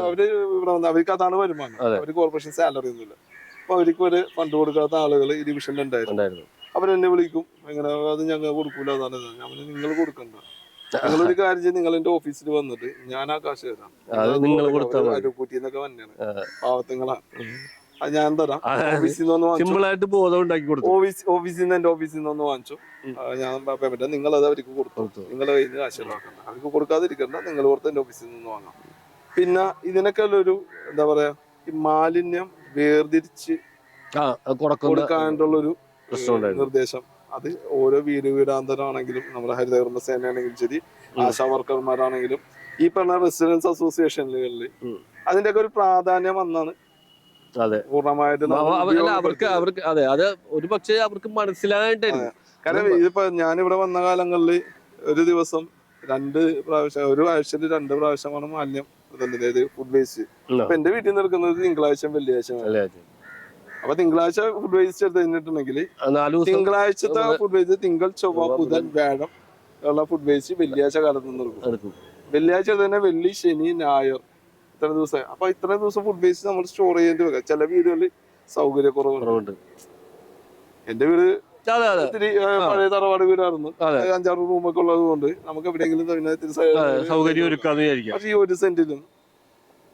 അവര് ഇവിടെ വന്ന് അവർക്ക് അതാണ് വരുമാനം, അവര് കോർപ്പറേഷൻ സാലറി ഒന്നുമില്ല. അപ്പൊ അവർക്ക് ഒരു ഫണ്ട് കൊടുക്കാത്ത ആളുകൾ ഈ ഡിവിഷനിൽ ഉണ്ടായിരുന്നു. അവരെന്നെ വിളിക്കും, എങ്ങനെ അത് ഞങ്ങൾ കൊടുക്കൂല, അതാണ് നിങ്ങൾ കൊടുക്കണ്ട, നിങ്ങളൊരു കാര്യം ചെയ്ത് നിങ്ങൾ എന്റെ ഓഫീസിൽ വന്നിട്ട് ഞാൻ ആ കാശ് തരാം. അരുക്കൂറ്റിന്നൊക്കെ തന്നെയാണ്, പാവത്തുങ്ങളാ, അത് ഞാൻ തരാം. ഓഫീസിൽ നിന്ന് എന്റെ ഓഫീസിൽ നിന്ന് വാങ്ങിച്ചു, ഞാൻ പേയ്മെന്റ് നിങ്ങൾ അത് അവർക്ക് കൊടുത്തു, നിങ്ങളെ കയ്യിൽ നിന്ന് കാശ് ഇതാക്കണ്ട, അവർക്ക് കൊടുക്കാതിരിക്കണ്ട, നിങ്ങൾ പുറത്ത് എന്റെ ഓഫീസിൽ നിന്ന് വാങ്ങാം. പിന്നെ ഇതിനൊക്കെ ഉള്ളൊരു എന്താ പറയാ, ഈ മാലിന്യം വേർതിരിച്ച് കൊടുക്കാനുള്ളൊരു നിർദ്ദേശം, അത് ഓരോ വീടാന്തരമാണെങ്കിലും നമ്മുടെ ഹരിതകർമ്മ സേന ആണെങ്കിലും ശരി, ആശാ വർക്കർമാരാണെങ്കിലും ഈ പറഞ്ഞ റെസിഡൻസ് അസോസിയേഷനുകളിൽ അതിന്റെയൊക്കെ ഒരു പ്രാധാന്യം വന്നാണ് പൂർണ്ണമായിട്ട്. അത് ഒരു പക്ഷേ അവർക്ക് മനസ്സിലായിട്ടായിരുന്നു. കാരണം ഇതിപ്പോ ഞാനിവിടെ വന്ന കാലങ്ങളിൽ ഒരു ദിവസം 2 പ്രാവശ്യം, ഒരു ആഴ്ചയിൽ 2 പ്രാവശ്യമാണ് മാലിന്യം, അതായത് ഫുഡ് വേസ്റ്റ്. അപ്പൊ എന്റെ വീട്ടിൽ നിന്ന് എടുക്കുന്നത് തിങ്കളാഴ്ച വെള്ളിയാഴ്ച. അപ്പൊ തിങ്കളാഴ്ച ഫുഡ് വേസ്റ്റ് എടുത്ത് കഴിഞ്ഞിട്ടുണ്ടെങ്കിൽ തിങ്കളാഴ്ചത്തെ ഫുഡ് വേസ്റ്റ് തിങ്കൾ ചൊവ്വ ബുധൻ വ്യാഴം ഉള്ള ഫുഡ് വേസ്റ്റ് വെള്ളിയാഴ്ച കാലത്ത് നിന്ന് എടുക്കും. വെള്ളിയാഴ്ച തന്നെ വെള്ളി ശനി ഞായർ ഇത്ര ദിവസം. അപ്പൊ ഇത്രയും ദിവസം ഫുഡ് വേസ്റ്റ് നമ്മൾ സ്റ്റോർ ചെയ്യേണ്ടി വെക്കാം. ചില വീടുകളിൽ സൗകര്യക്കുറവുണ്ട്. എന്റെ വീട് ഇത്തിരി പഴയ തറവാട് വീടായിരുന്നു, 5-6 റൂമൊക്കെ ഉള്ളത് കൊണ്ട് നമുക്ക് എവിടെയെങ്കിലും സൗകര്യം ഒരുക്കാന്ന് വിചാരിക്കാം. പക്ഷെ ഈ 1 സെന്റിലും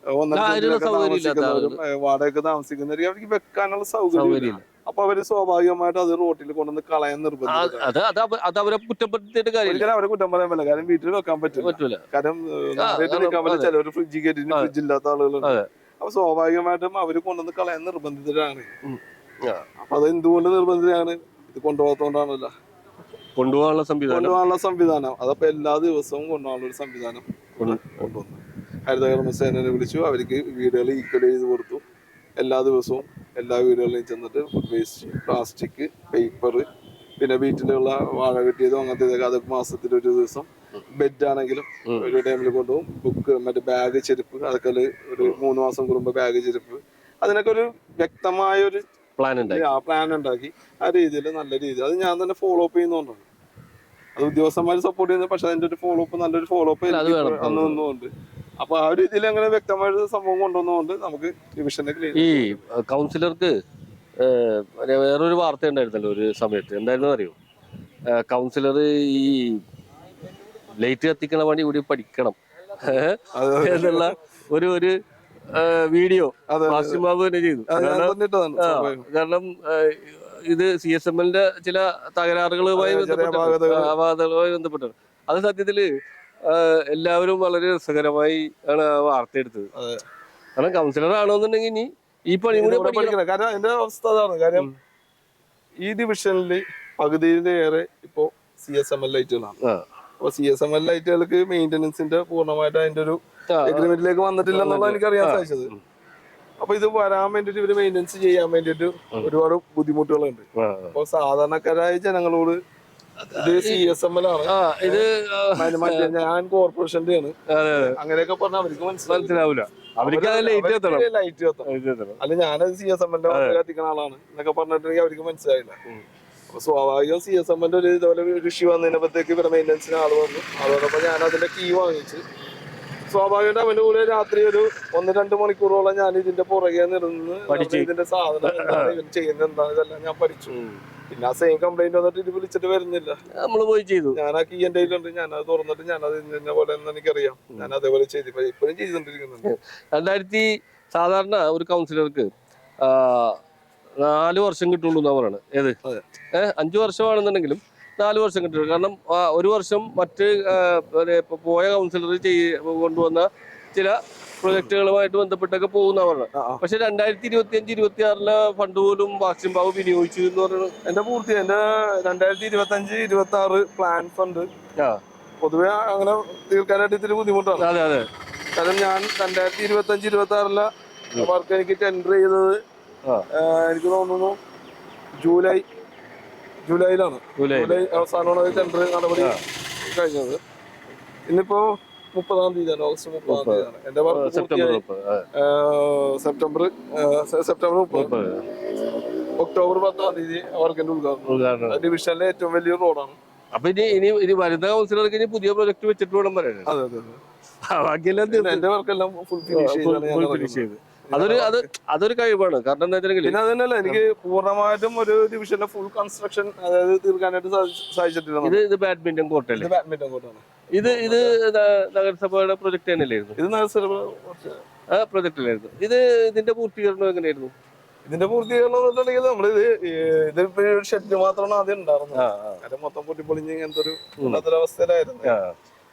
1.5 സെന്റിലൊക്കെ താമസിക്കുന്നവരും വാടകയ്ക്ക് താമസിക്കുന്നവർക്ക് അവർക്ക് വെക്കാനുള്ള സൗകര്യം. അപ്പൊ അവര് സ്വാഭാവികമായിട്ട് അത് റോട്ടിൽ കൊണ്ടുവന്ന് കളയാൻ നിർബന്ധിക്കും. അവരെ കുറ്റം പറയാൻ പറ്റില്ല, കാരണം വീട്ടിൽ വെക്കാൻ പറ്റില്ല. കാരണം വെക്കാൻ പറ്റില്ല, ചിലവര് ഫ്രിഡ്ജ് കയറ്റിന് ഫ്രിഡ്ജ് ഇല്ലാത്ത ആളുകളുണ്ട്. അപ്പൊ സ്വാഭാവികമായിട്ടും അവര് കൊണ്ടുവന്ന് കളയാൻ നിർബന്ധിതരാണ്. അപ്പൊ അത് എന്തുകൊണ്ട് നിർബന്ധിതരാണ്? ഇത് കൊണ്ടുപോകാത്തോണ്ടാണല്ലോ. കൊണ്ടുപോകാനുള്ള സംവിധാനം അതപ്പോ എല്ലാ ദിവസവും കൊണ്ടുപോകാനുള്ള ഒരു സംവിധാനം കൊണ്ടുവന്നു. ഹരിതകർമ്മ സേനയെ വിളിച്ചു, അവർക്ക് വീടുകൾ ഈക്വൽ ചെയ്ത് കൊടുത്തു. എല്ലാ ദിവസവും എല്ലാ വീടുകളിലും ചെന്നിട്ട് ഫുഡ് വേസ്റ്റ്, പ്ലാസ്റ്റിക്, പേപ്പർ, പിന്നെ വീട്ടിലുള്ള വാഴ കെട്ടിയതും അങ്ങനത്തെ ഇതൊക്കെ അതൊക്കെ മാസത്തിൽ 1 ദിവസം. ബെഡ് ആണെങ്കിലും ഒരു ടൈമിൽ കൊണ്ടുപോകും. ബുക്ക്, മറ്റേ ബാഗ്, ചെരുപ്പ്, അതൊക്കെ ഒരു 3 മാസം കൂടുമ്പോ ബാഗ്, ചെരുപ്പ്, അതിനൊക്കെ ഒരു വ്യക്തമായ ഒരു പ്ലാൻ ഉണ്ടാക്കി ആ രീതിയിൽ നല്ല രീതിയിൽ അത് ഞാൻ തന്നെ ഫോളോ അപ്പ് ചെയ്യുന്നതുകൊണ്ടാണ്. അത് ഉദ്യോഗസ്ഥന്മാർ സപ്പോർട്ട് ചെയ്യുന്നത്, പക്ഷെ അതിന്റെ ഒരു ഫോളോ അപ്പ്, നല്ലൊരു ഫോളോ അപ്പ് അന്ന് നിന്നുകൊണ്ട്, അപ്പൊ ആ രീതിയിൽ അങ്ങനെ വ്യക്തമായിട്ട് സംഭവം കൊണ്ടുവന്നുകൊണ്ട് നമുക്ക് ഡിവിഷനെ ഈ കൗൺസിലർക്ക് വേറൊരു വാർത്ത ഉണ്ടായിരുന്നല്ലോ ഒരു സമയത്ത്, എന്തായിരുന്നു അറിയോ? കൗൺസിലർ ഈ ലൈറ്റ് കത്തിക്കണ പണി കൂടി പഠിക്കണം എന്നുള്ള ഒരു വീഡിയോ ബാബു തന്നെ ചെയ്തു. കാരണം ഇത് CSML-ന്റെ ചില തകരാറുകളുമായി ബന്ധപ്പെട്ടാണ്. അത് സത്യത്തില് എല്ലാവരും വളരെ രസകരമായി ആണ് ആ വാർത്ത എടുത്തത്. കാരണം കൗൺസിലർ ആണോന്നുണ്ടെങ്കിൽ ഇനി ഈ പണി കൂടി പഠിക്കണം. കാരണം അതിന്റെ അവസ്ഥ അതാണ്. കാര്യം ഈ ഡിവിഷനിൽ പകുതിയിലേറെ ഇപ്പോ CSML ലൈറ്റുകളാണ്. അപ്പൊ CSML ലൈറ്റുകൾക്ക് മെയിന്റനൻസിന്റെ പൂർണ്ണമായിട്ട് അതിന്റെ ഒരു എഗ്രിമെന്റിലേക്ക് വന്നിട്ടില്ല എന്നുള്ള എനിക്ക് അറിയാൻ സാധിച്ചത്. അപ്പൊ ഇത് വരാൻ വേണ്ടിട്ട് ഇവര് മെയിൻ്റെനൻസ് ചെയ്യാൻ വേണ്ടിട്ട് ഒരുപാട് ബുദ്ധിമുട്ടുകളുണ്ട്. അപ്പൊ സാധാരണക്കാരായ ജനങ്ങളോട് ഇത് CSML ആണ്, ഇത് മറ്റേ ഞാൻ കോർപ്പറേഷന്റെ ആണ്, അങ്ങനെയൊക്കെ പറഞ്ഞാൽ അവർക്ക് മനസ്സിലാവില്ല. ലൈറ്റ് കത്തണം, അല്ല ഞാനത് CSML കത്തിക്കുന്ന ആളാണ് എന്നൊക്കെ പറഞ്ഞിട്ടുണ്ടെങ്കിൽ അവർക്ക് മനസ്സിലായില്ല. അപ്പൊ സ്വാഭാവികം CSM ഒരു ഇതുപോലെ ഒരു ഇഷ്യൂ വന്നതിനപ്പത്തേക്ക് ഇവിടെ മെയിൻ്റനൻസിന് ആള് വന്നപ്പോ ഞാൻ അതിന്റെ കീ വാങ്ങിച്ച് സ്വാഭാവികമായിട്ട് അവന്റെ കൂടെ രാത്രി ഒരു 1-2 മണിക്കൂറോളം ഞാൻ ഇതിന്റെ പുറകെ നിന്ന് ഇതിന്റെ സാധനം എന്താണ് ഇവൻ ചെയ്യുന്നത് എന്താണ് ഇതെല്ലാം ഞാൻ പഠിച്ചു. പിന്നെ ആ സെയിം കംപ്ലൈന്റ് വന്നിട്ട് ഇത് വിളിച്ചിട്ട് വരുന്നില്ല, നമ്മള് പോയി ചെയ്തു. ഞാൻ ആ കീ എന്റെ കയ്യിലുണ്ട്, ഞാനത് തുറന്നിട്ട് ഞാനത് ഇന്ന പോലെ എനിക്കറിയാം, ഞാൻ അതേപോലെ ചെയ്തു ഇപ്പോഴും ചെയ്തുകൊണ്ടിരിക്കുന്നുണ്ട്. സാധാരണ ഒരു കൗൺസിലർക്ക് 4 വർഷം കിട്ടുള്ളൂ എന്നാ പറയണത്. ഏത് 5 വർഷമാണെന്നുണ്ടെങ്കിലും 4 വർഷം കിട്ടുള്ളൂ. കാരണം 1 വർഷം മറ്റ് പോയ കൗൺസിലർ കൊണ്ടുവന്ന ചില പ്രൊജക്ടുകളുമായിട്ട് ബന്ധപ്പെട്ടൊക്കെ പോകുന്ന പറഞ്ഞത്. പക്ഷെ 2025-26 ഫണ്ട് പോലും ബാസ്റ്റിൻ ബാബു വിനിയോഗിച്ചു എന്ന് പറയുന്നത് എന്റെ 2025-26 പ്ലാൻ ഫണ്ട് പൊതുവെ അങ്ങനെ തീർക്കാനായിട്ട് ഇത്തിരി ബുദ്ധിമുട്ടാണ്. അതെ അതെ. കാരണം ഞാൻ 2025-26 വർക്ക് എനിക്ക് ടെൻഡർ ചെയ്തത് എനിക്ക് തോന്നുന്നു ജൂലൈയിലാണ്. ജൂലൈ അവസാനമാണ് ടെൻഡർ നടപടി കഴിഞ്ഞത്. ഇന്നിപ്പോ 30-ാം തീയതിയാണ്, ഓഗസ്റ്റ് 30-ാം തീയതിയാണ് എന്റെ വർക്ക് പൂർത്തിയായി. സെപ്റ്റംബർ 30, ഒക്ടോബർ 10-ാം തീയതി വർക്കിന്റെ ഉദ്ഘാടനം. ഡിവിഷനിലെ ഏറ്റവും വലിയ റോഡാണ്. അപ്പൊ ഇനി വരുന്ന കൗൺസിലർക്ക് ഇനി പുതിയ പ്രൊജക്ട് വെച്ചിട്ട് വേണം പറയാൻ. അതെ അതെ. എന്റെ വർക്കെല്ലാം ഫുൾ ഫിനിഷ് ചെയ്ത് അതൊരു കഴിവാണ്. കാരണം എന്താ വെച്ചിട്ടുണ്ടെങ്കിൽ പിന്നെ അത് തന്നെയല്ല, എനിക്ക് പൂർണ്ണമായിട്ടും ഒരു ഡിവിഷന്റെ ഫുൾ കൺസ്ട്രക്ഷൻ അതായത് തീർക്കാനായിട്ട് സാധിച്ചിട്ടില്ല. ഇത് ബാഡ്മിന്റൺ കോർട്ടല്ലേ? ബാഡ്മിന്റൺ കോർട്ടാണ്. ഇത് നഗരസഭയുടെ പ്രൊജക്ട് തന്നെയല്ലായിരുന്നു? ഇത് നഗരസഭ പ്രൊജക്ടിലായിരുന്നു. ഇതിന്റെ പൂർത്തീകരണം എങ്ങനെയായിരുന്നു? ഇതിന്റെ പൂർത്തീകരണം എന്നുണ്ടെങ്കിൽ ഇതിപ്പോ ഷെഡ് മാത്രമാണ് ആദ്യം ഉണ്ടായിരുന്നത്. കാരണം മൊത്തം പൊട്ടിപ്പൊളിഞ്ഞ് ഇങ്ങനത്തെ ഒരു അവസ്ഥയിലായിരുന്നു.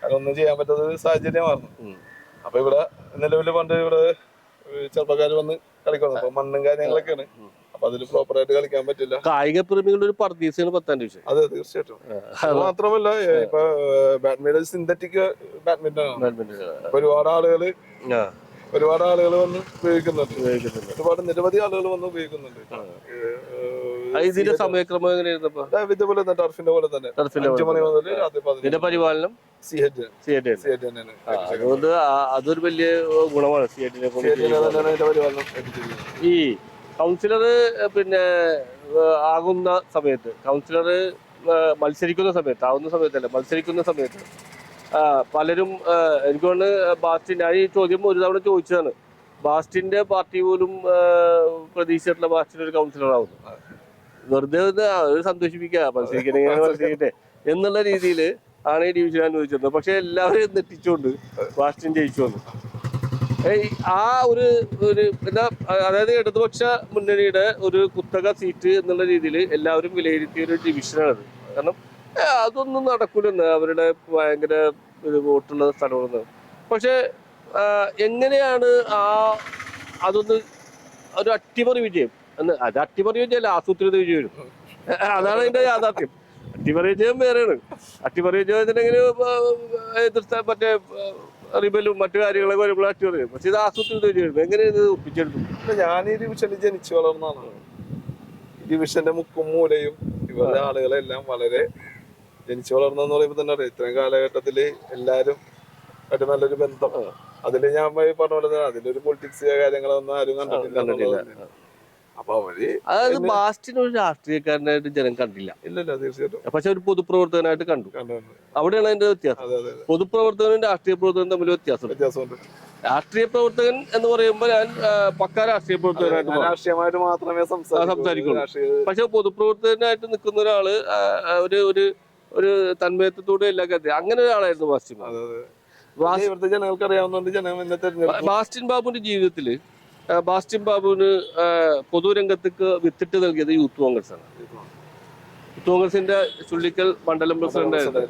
അതൊന്നും ചെയ്യാൻ പറ്റാത്ത ഒരു സാഹചര്യമായിരുന്നു. അപ്പൊ ഇവിടെ നിലവിൽ പണ്ട് ഇവിടെ ചെറുപ്പക്കാർ വന്ന് കളിക്കുന്നു. അപ്പൊ മണ്ണും കാര്യങ്ങളൊക്കെയാണ്. അപ്പൊ അതിൽ പ്രോപ്പറായിട്ട് കളിക്കാൻ പറ്റില്ല. കായിക പ്രേമികളുടെ ഒരു പർദീസാണ് 10ാം ഡിവിഷൻ. അതെ തീർച്ചയായിട്ടും. അത് മാത്രമല്ല ഇപ്പൊ ബാഡ്മിന്റൺ സിന്തറ്റിക് ബാഡ്മിന്റൺ ആണ്. ഒരുപാട് ആളുകൾ വന്ന് ഉപയോഗിക്കുന്നുണ്ട്. നിരവധി ആളുകൾ വന്ന് ഉപയോഗിക്കുന്നുണ്ട്. ഇതിന്റെ സമയക്രമം എങ്ങനെയായിരുന്നു? ഇതേപോലെ തന്നെ ടർഫിന്റെ പോലെ തന്നെ 5 മണി മുതൽ രാത്രി 11 പരിപാലനം അതുകൊണ്ട് അതൊരു വലിയ ഗുണമാണ് സിഐടിനെ കൊണ്ട്. ഈ കൗൺസിലർ പിന്നെ ആകുന്ന സമയത്ത്, കൗൺസിലർ മത്സരിക്കുന്ന സമയത്ത് പലരും എനിക്ക് തോന്നുന്നു ബാസ്റ്റിൻ, ഞാൻ ഈ ചോദ്യം ഒരു തവണ ചോദിച്ചതാണ്, ബാസ്റ്റിന്റെ പാർട്ടി പോലും പ്രതീക്ഷിച്ചിട്ടുള്ള ബാസ്റ്റിൻ ഒരു കൗൺസിലർ ആവുന്നു. വെറുതെ സന്തോഷിപ്പിക്കുക, മത്സരിക്കട്ടെ എന്നുള്ള രീതിയിൽ ആണ് ഈ ഡിവിഷൻ അനുവദിച്ചിരുന്നത്. പക്ഷെ എല്ലാവരെയും നെട്ടിച്ചുകൊണ്ട് ബാസ്റ്റിൻ ജയിച്ചു വന്നു. ആ ഒരു എന്താ, അതായത് ഇടതുപക്ഷ മുന്നണിയുടെ ഒരു കുത്തക സീറ്റ് എന്നുള്ള രീതിയിൽ എല്ലാവരും വിലയിരുത്തിയ ഒരു ഡിവിഷനാണത്. കാരണം അതൊന്നും നടക്കൂലെന്ന്, അവരുടെ ഭയങ്കര വോട്ടുള്ള സ്ഥലമെന്ന്. പക്ഷെ എങ്ങനെയാണ് അതൊന്ന് ഒരു അട്ടിമറി വിജയം എന്ന്, അത് അട്ടിമറി വിജയമല്ല, ആസൂത്രിത വിജയം. അതാണ് അതിന്റെ യാഥാർത്ഥ്യം. അട്ടിമറി വിജയം വേറെയാണ്. അട്ടിമറി വിജയം എതിർത്ത മറ്റേ റിബലും മറ്റു കാര്യങ്ങളൊക്കെ വരുമ്പോൾ അട്ടിമറി. പക്ഷെ ഇത് ആസൂത്രിത വിജയമായിരുന്നു. എങ്ങനെ ഇത് ഒപ്പിച്ചെടുത്തു? ഞാൻ ഈ ഡിവിഷനിൽ ജനിച്ചു വളർന്നാണ്. ഡിവിഷന്റെ മുക്കും മൂലയും ഇവരുടെ ആളുകളെല്ലാം വളരെ ജനിച്ചു വളർന്നെന്ന് പറയുമ്പോൾ തന്നെ അറിയാം. ഇത്രയും കാലഘട്ടത്തില് എല്ലാരും ആയിട്ട് നല്ലൊരു ബന്ധം. അതില് ഞാൻ പറഞ്ഞ പോലെ തന്നെ അതിലൊരു പൊളിറ്റിക്സ് കാര്യങ്ങളൊന്നും ആരും കണ്ടിട്ടില്ല. അപ്പൊ അതായത് ബാസ്റ്റിന് ഒരു രാഷ്ട്രീയക്കാരനായിട്ട് ജനം കണ്ടില്ല. ഇല്ലല്ല, തീർച്ചയായിട്ടും. പക്ഷെ ഒരു പൊതുപ്രവർത്തകനായിട്ട് കണ്ടു. അവിടെയാണ് അതിന്റെ വ്യത്യാസം. പൊതുപ്രവർത്തകനും രാഷ്ട്രീയ പ്രവർത്തകനും തമ്മിൽ വ്യത്യാസമുണ്ട്. രാഷ്ട്രീയ പ്രവർത്തകൻ എന്ന് പറയുമ്പോൾ ഞാൻ പക്കാ രാഷ്ട്രീയ പ്രവർത്തകനായിട്ട് രാഷ്ട്രീയമായിട്ട് മാത്രമേ സംസാരിക്കുള്ളൂ. പക്ഷെ പൊതുപ്രവർത്തകനായിട്ട് നിൽക്കുന്ന ഒരാള് ഒരു തന്മയത്വത്തോടെ എല്ലാ കാര്യത്തിലും അങ്ങനെ ഒരാളായിരുന്നു ബാസ്റ്റിൻ. ജനങ്ങൾക്ക് അറിയാവുന്നതുകൊണ്ട് ബാസ്റ്റിൻ ബാബുവിന്റെ ജീവിതത്തില് ബാസ്റ്റിൻ ബാബുവിന് പൊതുരംഗത്തേക്ക് വിത്തിട്ട് നൽകിയത് യൂത്ത് കോൺഗ്രസ് ആണ്. യൂത്ത് കോൺഗ്രസിന്റെ ചുള്ളിക്കൽ മണ്ഡലം പ്രസിഡന്റ് ആയിരുന്നു.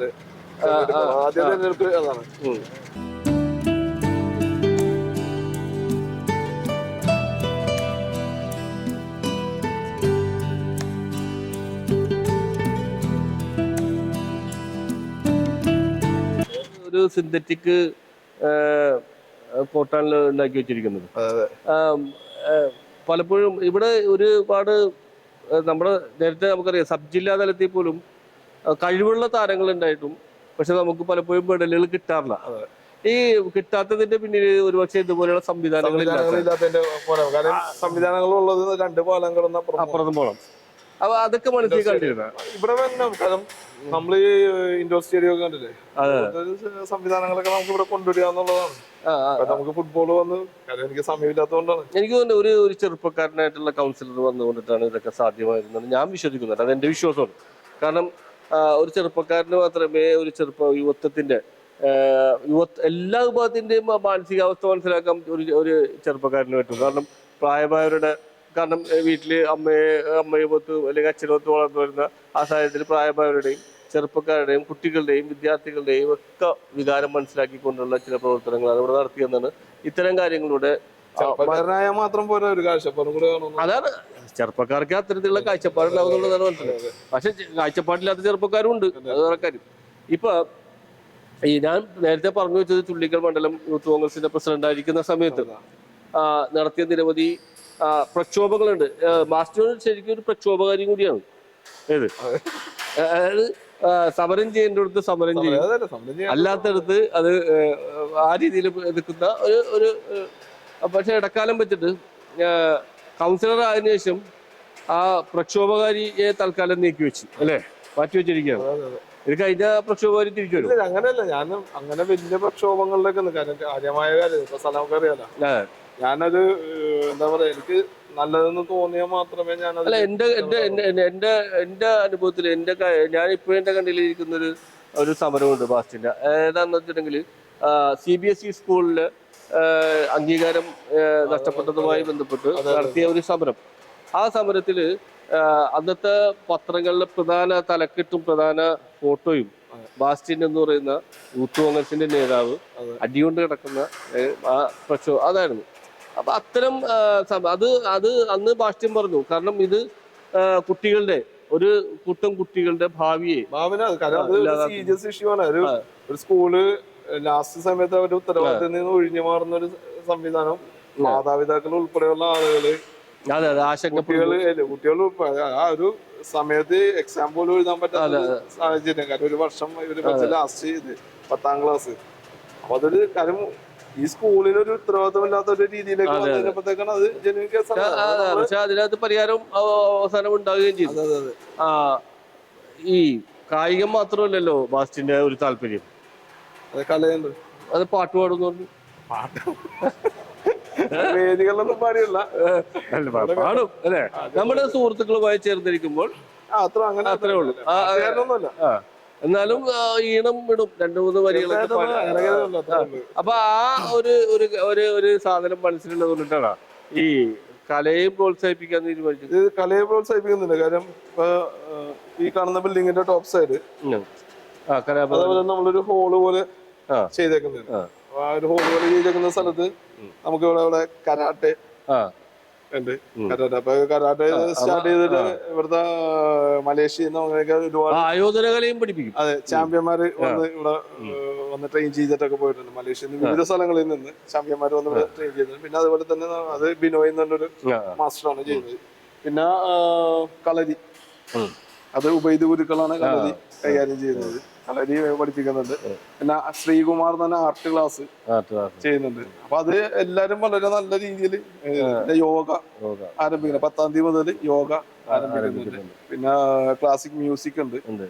ഒരു സിന്തറ്റിക് കോട്ടാനിൽ ഉണ്ടാക്കി വെച്ചിരിക്കുന്നത്. പലപ്പോഴും ഇവിടെ ഒരുപാട് നമ്മുടെ നേരത്തെ നമുക്കറിയാം സബ് ജില്ലാ തലത്തിൽ പോലും കഴിവുള്ള താരങ്ങൾ ഉണ്ടായിട്ടും പക്ഷെ നമുക്ക് പലപ്പോഴും മെഡലുകൾ കിട്ടാറില്ല. ഈ കിട്ടാത്തതിന്റെ പിന്നിൽ ഒരുപക്ഷെ ഇതുപോലെയുള്ള സംവിധാനങ്ങളുള്ളത് സംവിധാനങ്ങളുള്ളത് 2 പാലം കടന്ന് അപ്പുറത്തും പോകണം. അപ്പൊ അതൊക്കെ മനസ്സിൽ കണ്ടിരുന്നു. ഇവിടെ തന്നെ കാരണം നമ്മള് ഈ ഇൻഡോർ സ്റ്റേഡിയം ഒക്കെ കണ്ടില്ലേ, സംവിധാനങ്ങളൊക്കെ നമുക്ക് ഇവിടെ കൊണ്ടുവരിക എന്നുള്ളതാണ്. നമുക്ക് ഫുട്ബോൾ വന്ന്, കാരണം എനിക്ക് സമയമില്ലാത്തതുകൊണ്ടാണ്. എനിക്ക് തോന്നുന്നു ഒരു ചെറുപ്പക്കാരനായിട്ടുള്ള കൗൺസിലർ വന്നുകൊണ്ടിട്ടാണ് ഇതൊക്കെ സാധ്യമായിരുന്നത് ഞാൻ വിശ്വസിക്കുന്നുണ്ട്. അത് എന്റെ വിശ്വാസമാണ്. കാരണം ഒരു ചെറുപ്പക്കാരന് മാത്രമേ ഒരു യുവത്വത്തിന്റെ എല്ലാ വിഭാഗത്തിന്റെയും മാനസികാവസ്ഥ മനസ്സിലാക്കാൻ ഒരു ചെറുപ്പക്കാരന് പറ്റും. പ്രായമായവരുടെ കാരണം വീട്ടില് അമ്മയുമൊത്ത് അല്ലെങ്കിൽ അച്ഛനൊത്ത് വളർന്നു വരുന്ന ആ സാഹചര്യത്തിൽ പ്രായമായവരുടെയും ചെറുപ്പക്കാരുടെയും കുട്ടികളുടെയും വിദ്യാർത്ഥികളുടെയും ഒക്കെ വികാരം മനസ്സിലാക്കിക്കൊണ്ടുള്ള ചില പ്രവർത്തനങ്ങളാണ് ഇവിടെ നടത്തിയെന്നാണ്. ഇത്തരം കാര്യങ്ങളുടെ മാത്രം പോരാ, ഒരു കാഴ്ചപ്പാടും കൂടെ അതാണ് ചെറുപ്പക്കാർക്ക് അത്തരത്തിലുള്ള കാഴ്ചപ്പാടുണ്ടാവുന്നുള്ളതാണ് മനസ്സിലായത്. പക്ഷെ കാഴ്ചപ്പാടില്ലാത്ത ചെറുപ്പക്കാരും ഉണ്ട്, അത് വേറെ കാര്യം. ഇപ്പൊ ഞാൻ നേരത്തെ പറഞ്ഞു വെച്ചത് ചുള്ളിക്കൽ മണ്ഡലം യൂത്ത് കോൺഗ്രസിന്റെ പ്രസിഡന്റ് ആയിരിക്കുന്ന സമയത്ത് നടത്തിയ നിരവധി പ്രക്ഷോഭങ്ങളുണ്ട്. മാസ്റ്റർ ശരിക്കും ഒരു പ്രക്ഷോഭകാരി കൂടിയാണ്. അതായത് സമരം ചെയ്യേണ്ടടുത്ത് സമരം ചെയ്യും, അല്ലാത്തടത്ത് അത് ആ രീതിയിൽ നിൽക്കുന്ന ഒരു പക്ഷെ ഇടക്കാലം വെച്ചിട്ട് കൗൺസിലർ ആയതിനു ശേഷം ആ പ്രക്ഷോഭകാരിയെ തൽക്കാലം നീക്കി വെച്ച് അല്ലെ, മാറ്റി വെച്ചിരിക്കുകയാണ്. ഇത് കഴിഞ്ഞ പ്രക്ഷോഭകാരി തിരിച്ചു വരും. അങ്ങനെയല്ല, ഞാൻ അങ്ങനെ വലിയ പ്രക്ഷോഭങ്ങളിലൊക്കെ കാര്യമായ കാര്യം ഇപ്പൊ സ്ഥലമൊക്കെ അറിയാലോ. ഞാനത് എന്താ പറയാ, എനിക്ക് നല്ലതെന്ന് തോന്നിയാൽ മാത്രമേ ഞാനത്. അല്ല, എന്റെ അനുഭവത്തിൽ ഞാൻ ഇപ്പോഴും എന്റെ കണ്ണിലിരിക്കുന്ന ഒരു സമരമുണ്ട് ബാസ്റ്റിന്റെ. ഏതാന്ന് വെച്ചിട്ടുണ്ടെങ്കിൽ CBSE സ്കൂളില് അംഗീകാരം നഷ്ടപ്പെട്ടതുമായി ബന്ധപ്പെട്ട് നടത്തിയ ഒരു സമരം. ആ സമരത്തില് അന്നത്തെ പത്രങ്ങളിലെ പ്രധാന തലക്കെട്ടും പ്രധാന ഫോട്ടോയും ബാസ്റ്റിൻ എന്ന് പറയുന്ന യൂത്ത് കോൺഗ്രസിന്റെ നേതാവ് അടികൊണ്ട് കിടക്കുന്ന അതായിരുന്നു. അപ്പൊ അത്തരം അത് അന്ന് ബാസ്റ്റിൻ പറഞ്ഞു. കാരണം ഇത് കുട്ടികളുടെ ഒരു കൂട്ടം കുട്ടികളുടെ ഭാവിയെ ഒരു സ്കൂള് ലാസ്റ്റ് സമയത്ത് അവരുടെ ഉത്തരവാദിത്തത്തിൽ നിന്ന് ഒഴിഞ്ഞു മാറുന്ന ഒരു സംവിധാനം. മാതാപിതാക്കൾ ഉൾപ്പെടെയുള്ള ആളുകള് കുട്ടികൾ ആ ഒരു സമയത്ത് എക്സാം പോലും എഴുതാൻ പറ്റാത്ത സാഹചര്യം. കാരണം ഒരു വർഷം ഇവര് ലാസ്റ്റ് ചെയ്ത് 10ാം ക്ലാസ്. അപ്പൊ അതൊരു കാര്യം ഈ സ്കൂളിനൊരു ഉത്തരവാദിത്തമില്ലാത്ത ഒരു രീതിയിലേക്ക് വന്നപ്പോഴത്തേക്കാണ് അത് ജനുവിൻ കേസാണ്. പക്ഷെ അതിനകത്ത് പരിഹാരം അവസാനം ഉണ്ടാവുകയും ചെയ്തു. ഈ കായികം മാത്രമല്ലല്ലോ ബാസ്റ്റിന്റെ ഒരു താല്പര്യം, അത് കലയുണ്ട്. അത് പാട്ട് പാടുന്നു, വേദികളിലൊന്നും പാടിയല്ല, പാടും അല്ലെ. നമ്മുടെ സുഹൃത്തുക്കളുമായി ചേർന്നിരിക്കുമ്പോൾ അത്രേ ഉള്ളൂ. എന്നാലും ഈണം വിടും 2-3 വരികളൊക്കെ. അപ്പൊ ആ ഒരു സാധനം മനസ്സിലുള്ളത് കൊണ്ടിട്ടാണ് ഈ കലയെ പ്രോത്സാഹിപ്പിക്കാൻ തീരുമാനിച്ചത്. ഇത് കലയെ പ്രോത്സാഹിപ്പിക്കുന്നില്ല. കാര്യം ഈ കാണുന്ന ബിൽഡിങ്ങിന്റെ ടോപ്പ് സൈഡ് അതേപോലെ നമ്മളൊരു ഹോള് പോലെ ചെയ്തേക്കുന്നുണ്ട്. ആ ഒരു ഹോള് പോലെ ചെയ്തേക്കുന്ന സ്ഥലത്ത് നമുക്ക് ഇവിടെ കരാട്ടെ ഉണ്ട്. കരാട്ടെ അപ്പൊ കരാട്ടെ സ്റ്റാർട്ട് ചെയ്തിട്ട് ഇവിടുത്തെ മലേഷ്യയിൽ നിന്ന് അങ്ങനെയൊക്കെ ഒരുപാട് ആയോധനകലയും പഠിപ്പിക്കും. അതെ, ചാമ്പ്യന്മാര് വന്ന് ഇവിടെ വന്ന് ട്രെയിൻ ചെയ്തിട്ടൊക്കെ പോയിട്ടുണ്ട്. മലേഷ്യയിൽ നിന്ന് വിവിധ സ്ഥലങ്ങളിൽ നിന്ന് ചാമ്പ്യന്മാർ വന്ന് ഇവിടെ ട്രെയിൻ ചെയ്തിട്ടുണ്ട്. പിന്നെ അതുപോലെ തന്നെ അത് ബിനോയ് എന്നുള്ളൊരു മാസ്റ്ററാണ് ചെയ്യുന്നത്. പിന്നെ കളരി, അത് ഉബൈദ് ഗുരുക്കളാണ് കളരി കൈകാര്യം ചെയ്യുന്നത്. കളരി പഠിപ്പിക്കുന്നുണ്ട്. പിന്നെ ശ്രീകുമാർ തന്നെ ആർട്ട് ക്ലാസ് ചെയ്യുന്നുണ്ട്. അപ്പൊ അത് എല്ലാരും വളരെ നല്ല രീതിയിൽ യോഗ ആരംഭിക്കുന്നത്. 10ാം തീയതി മുതൽ യോഗ ആരംഭിക്കുന്നുണ്ട്. പിന്നെ ക്ലാസിക് മ്യൂസിക് ഉണ്ട്,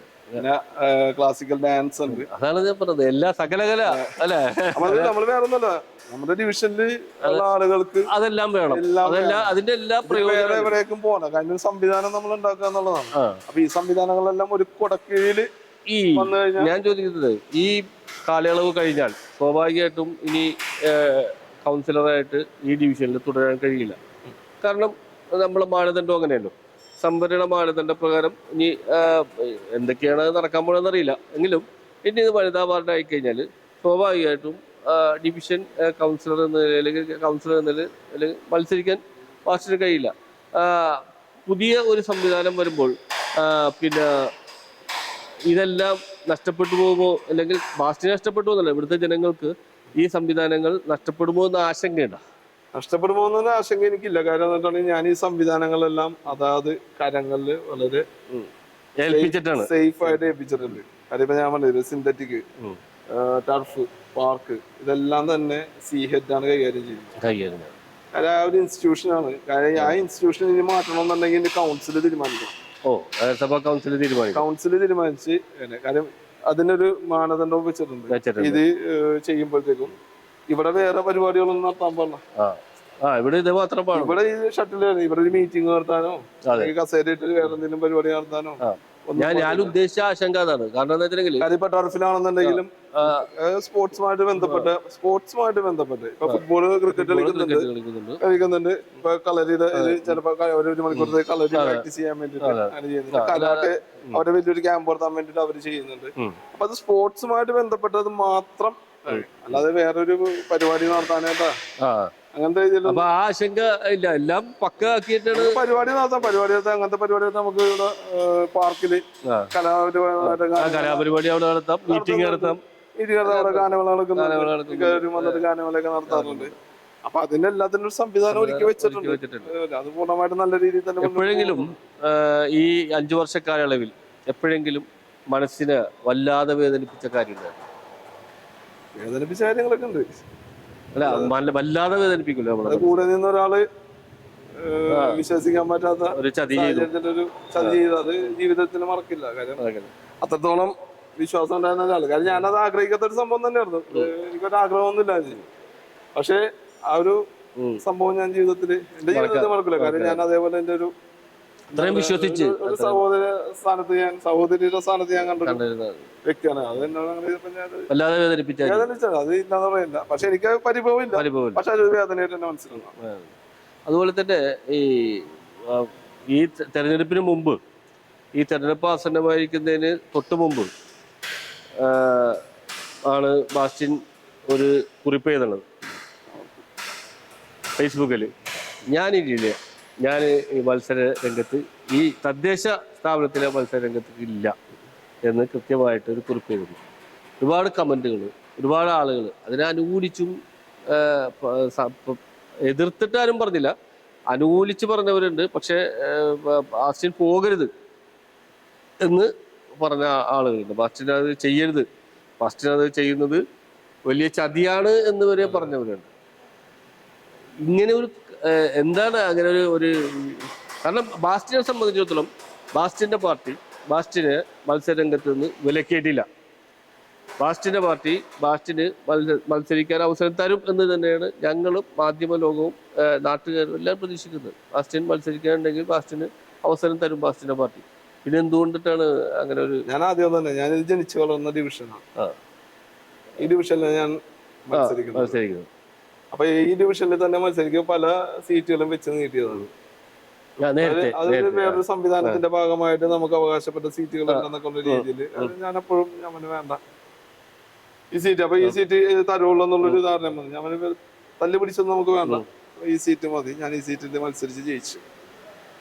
പിന്നെ ക്ലാസിക്കൽ ഡാൻസ് ഉണ്ട്. അതാണ് ഞാൻ പറഞ്ഞത്, എല്ലാ സകലകല അല്ലെ. അപ്പൊ അത് നമ്മൾ വേറെ ഒന്നല്ല, നമ്മുടെ ഡിവിഷനിൽ ഉള്ള ആളുകൾക്ക് അതെല്ലാം വേണം. അതിന്റെ എല്ലാ വേറെ എവിടേക്കും പോകണം. കാരണം ഒരു സംവിധാനം നമ്മൾ ഉണ്ടാക്കുക എന്നുള്ളതാണ്. അപ്പൊ ഈ സംവിധാനങ്ങളെല്ലാം ഒരു കുടക്കീഴില് ഞാൻ ചോദിക്കുന്നത്, ഈ കാലയളവ് കഴിഞ്ഞാൽ സ്വാഭാവികമായിട്ടും ഇനി കൗൺസിലറായിട്ട് ഈ ഡിവിഷനിൽ തുടരാൻ കഴിയില്ല. കാരണം നമ്മളെ മാനദണ്ഡം അങ്ങനെയല്ലോ, സംവരണ മാനദണ്ഡ പ്രകാരം ഇനി എന്തൊക്കെയാണ് നടക്കാൻ പോകണമെന്ന് അറിയില്ല. എങ്കിലും ഇനി ഇത് വനിതാ വാർഡ് ആയിക്കഴിഞ്ഞാൽ സ്വാഭാവികമായിട്ടും ഡിവിഷൻ കൗൺസിലർ എന്ന നിലയിൽ മത്സരിക്കാൻ വാസ്റ്റിന് കഴിയില്ല. പുതിയ ഒരു സംവിധാനം വരുമ്പോൾ പിന്നെ ഇതെല്ലാം നഷ്ടപ്പെട്ടു പോകുമോ, അല്ലെങ്കിൽ ബാസ്റ്റിന് നഷ്ടപ്പെട്ടു എന്നല്ല, ഇവിടുത്തെ ജനങ്ങൾക്ക് ഈ സംവിധാനങ്ങൾ നഷ്ടപ്പെടുമോ എന്ന ആശങ്കയുണ്ട്. നഷ്ടപ്പെടുമോ എന്ന ആശങ്ക എനിക്കില്ല. കാരണം എന്നിട്ടുണ്ടെങ്കിൽ ഞാൻ ഈ സംവിധാനങ്ങളെല്ലാം അതാത് കരങ്ങളിൽ വളരെ ഏൽപ്പിച്ചിട്ടാണ്, സേഫ് ആയിട്ട് ഏൽപ്പിച്ചിട്ടുണ്ട്. കാര്യം ഇപ്പൊ ഞാൻ പറഞ്ഞത് സിന്തറ്റിക് ടർഫ് പാർക്ക് ഇതെല്ലാം തന്നെ CHED ആണ് കൈകാര്യം ചെയ്യുന്നത്. കാര്യം ആ ഒരു ഇൻസ്റ്റിറ്റ്യൂഷനാണ്. കാര്യം ആ ഇൻസ്റ്റിറ്റ്യൂഷൻ ഇനി മാറ്റണമെന്നുണ്ടെങ്കിൽ കൗൺസിൽ തീരുമാനിക്കണം. ഓ, നഗരസഭാ കൗൺസിൽ തീരുമാനിക്കും. കൗൺസിൽ തീരുമാനിച്ച് കാര്യം അതിനൊരു മാനദണ്ഡവും വെച്ചിട്ടുണ്ട്. ഇത് ചെയ്യുമ്പോഴത്തേക്കും ഇവിടെ വേറെ പരിപാടികളൊന്നും നടത്താൻ പാടില്ല. ഇവിടെ ഇത് മാത്രം പാടും. ഇവിടെ ഈ ഷട്ടിലാണ് ഇവിടെ ഒരു മീറ്റിംഗ് നടത്താനോ കസേരയിട്ട് വേറെ എന്തെങ്കിലും പരിപാടി നടത്താനോ ഞാൻ ഉദ്ദേശിച്ച ആശങ്ക അതാണ്. കാരണം എന്താ വെച്ചിട്ടുണ്ടെങ്കിൽ അതിപ്പോ ടർഫിലാണെന്നുണ്ടെങ്കിലും സ്പോർട്സുമായിട്ട് ബന്ധപ്പെട്ട് ഇപ്പൊ ഫുട്ബോള് ക്രിക്കറ്റ് കളിക്കുന്നുണ്ട്. ഇപ്പൊ കളരിയുടെ ചിലപ്പോ ഒരു മണിക്കൂർ കളരി പ്രാക്ടീസ് ചെയ്യാൻ വേണ്ടിട്ട് അങ്ങനെ ചെയ്യുന്നുണ്ട്. കരാട്ടെ അവരെ വലിയൊരു ക്യാമ്പ് നടത്താൻ വേണ്ടിട്ട് അവര് ചെയ്യുന്നുണ്ട്. അപ്പൊ അത് സ്പോർട്സുമായിട്ട് ബന്ധപ്പെട്ടത് മാത്രം, അല്ലാതെ വേറൊരു പരിപാടി നടത്താനായിട്ടാ അങ്ങനത്തെ അപ്പൊ ആ ആശങ്ക ഇല്ല. എല്ലാം പക്ക ആക്കിയിട്ടാണ് പരിപാടി നടത്താം. അങ്ങനത്തെ പരിപാടി നമുക്ക് ഇവിടെ പാർക്കില് കലാപരിപാടി അവിടെ നടത്താം, മീറ്റിംഗ് നടത്താം, അവിടെ ഗാനമേള നടക്കുന്നുണ്ട്, ഗാനമേളയൊക്കെ നടത്താറുണ്ട്. അപ്പൊ അതിന്റെ എല്ലാത്തിനും ഒരു സംവിധാനം ഒരുക്കി വെച്ചിട്ടുണ്ട്. അത് പൂർണ്ണമായിട്ട് നല്ല രീതിയിൽ തന്നെ. എപ്പോഴെങ്കിലും ഈ 5 വർഷ കാലയളവിൽ എപ്പോഴെങ്കിലും മനസ്സിനെ വല്ലാതെ വേദനിപ്പിച്ച കാര്യമുണ്ട്? വേദനിപ്പിച്ച കാര്യങ്ങളൊക്കെ ഉണ്ട്. അല്ല, വല്ലാതെ വേദനിപ്പിക്കില്ല. കൂടെ നിന്ന് ഒരാള് വിശ്വസിക്കാൻ പറ്റാത്ത ഒരു ചതി ചെയ്ത് അത് ജീവിതത്തിൽ മറക്കില്ല. കാര്യം അത്രത്തോളം വിശ്വാസം ഉണ്ടായിരുന്ന ഒരാള്. കാര്യം ഞാനത് ആഗ്രഹിക്കാത്ത ഒരു സംഭവം തന്നെയായിരുന്നു. എനിക്കൊരു ആഗ്രഹമൊന്നുമില്ല. പക്ഷെ ആ ഒരു സംഭവം ഞാൻ എന്റെ ജീവിതത്തിൽ മറക്കില്ല. കാര്യം ഞാൻ അതേപോലെ എന്റെ ഒരു വിശ്വസിച്ച് ഒരു സഹോദരിയുടെ സ്ഥാനത്ത് ഞാൻ കണ്ടിരുന്ന വ്യക്തിയാണ്. അത് എന്നോട് വേദനിച്ചത് അത് ഇല്ലാന്ന് പറയില്ല. പക്ഷെ എനിക്ക് പരിഭവമില്ല. പക്ഷെ അത് വേദനയായിട്ട് തന്നെ മനസ്സിലാക്കാം. അതുപോലെ തന്നെ ഈ തെരഞ്ഞെടുപ്പിന് മുമ്പ്, ഈ തെരഞ്ഞെടുപ്പ് ആസന്നമായിരിക്കുന്നതിന് തൊട്ട് മുമ്പ് ആണ് ബാസ്റ്റിൻ ഒരു കുറിപ്പ് എഴുതുന്നത് ഫേസ്ബുക്കിൽ. ഞാൻ ഈ മത്സര രംഗത്ത്, ഈ തദ്ദേശ സ്ഥാപനത്തിലെ മത്സര രംഗത്ത് ഇല്ല എന്ന് കൃത്യമായിട്ട് ഒരു കുറിപ്പ് എഴുതുന്നു. ഒരുപാട് കമൻറ്റുകൾ, ഒരുപാട് ആളുകൾ അതിനെ അനുകൂലിച്ചും എതിർത്തിട്ടാരും പറഞ്ഞില്ല, അനുകൂലിച്ച് പറഞ്ഞവരുണ്ട്. പക്ഷേ ബാസ്റ്റിൻ പോകരുത് എന്ന് പറഞ്ഞ ആളുകളുണ്ട്. ബാസ്റ്റിൻ അത് ചെയ്യരുത്, ബാസ്റ്റിൻ അത് ചെയ്യുന്നത് വലിയ ചതിയാണ് എന്ന് വരെ പറഞ്ഞവരുണ്ട്. ഇങ്ങനെ ഒരു എന്താണ് അങ്ങനെ ഒരു കാരണം ബാസ്റ്റിനെ സംബന്ധിച്ചിടത്തോളം ബാസ്റ്റിന്റെ പാർട്ടി ബാസ്റ്റിനെ മത്സരരംഗത്ത് നിന്ന് വിലക്കേറ്റില്ല. ബാസ്റ്റിന്റെ പാർട്ടി ബാസ്റ്റിന് മത്സരിക്കാൻ അവസരം തരും എന്ന് തന്നെയാണ് ഞങ്ങളും മാധ്യമ ലോകവും നാട്ടുകാരും എല്ലാം പ്രതീക്ഷിക്കുന്നത്. ബാസ്റ്റിൻ മത്സരിക്കാനുണ്ടെങ്കിൽ ബാസ്റ്റിന് അവസരം തരും ബാസ്റ്റിന്റെ പാർട്ടി. പിന്നെ എന്തുകൊണ്ടിട്ടാണ് അങ്ങനെ ഒരു ഞാൻ ആദ്യം തന്നെ ഞാനിത് ജനിച്ചു വളർന്ന ഡിവിഷനാണ്. ഈ ഡിവിഷനിലാണ് ഞാൻ മത്സരിക്കുന്നത്. അപ്പൊ ഈ ഡിവിഷനിൽ തന്നെ മത്സരിക്കും പല സീറ്റുകളും വെച്ച് നീട്ടിയതാണ്. അതൊരു വേറൊരു സംവിധാനത്തിന്റെ ഭാഗമായിട്ട് നമുക്ക് അവകാശപ്പെട്ട സീറ്റുകൾ എന്നൊക്കെ ഉള്ള രീതിയിൽ ഞാൻ എപ്പോഴും ഞാൻ വേണ്ട ഈ സീറ്റ്, അപ്പൊ ഈ സീറ്റ് തരുള്ളൂ എന്നുള്ളൊരു ധാരണ മതി. ഞാൻ തല്ലി പിടിച്ചൊന്നും നമുക്ക് വേണ്ട, ഈ സീറ്റ് മതി. ഞാൻ ഈ സീറ്റിൽ മത്സരിച്ച് ജയിച്ചു.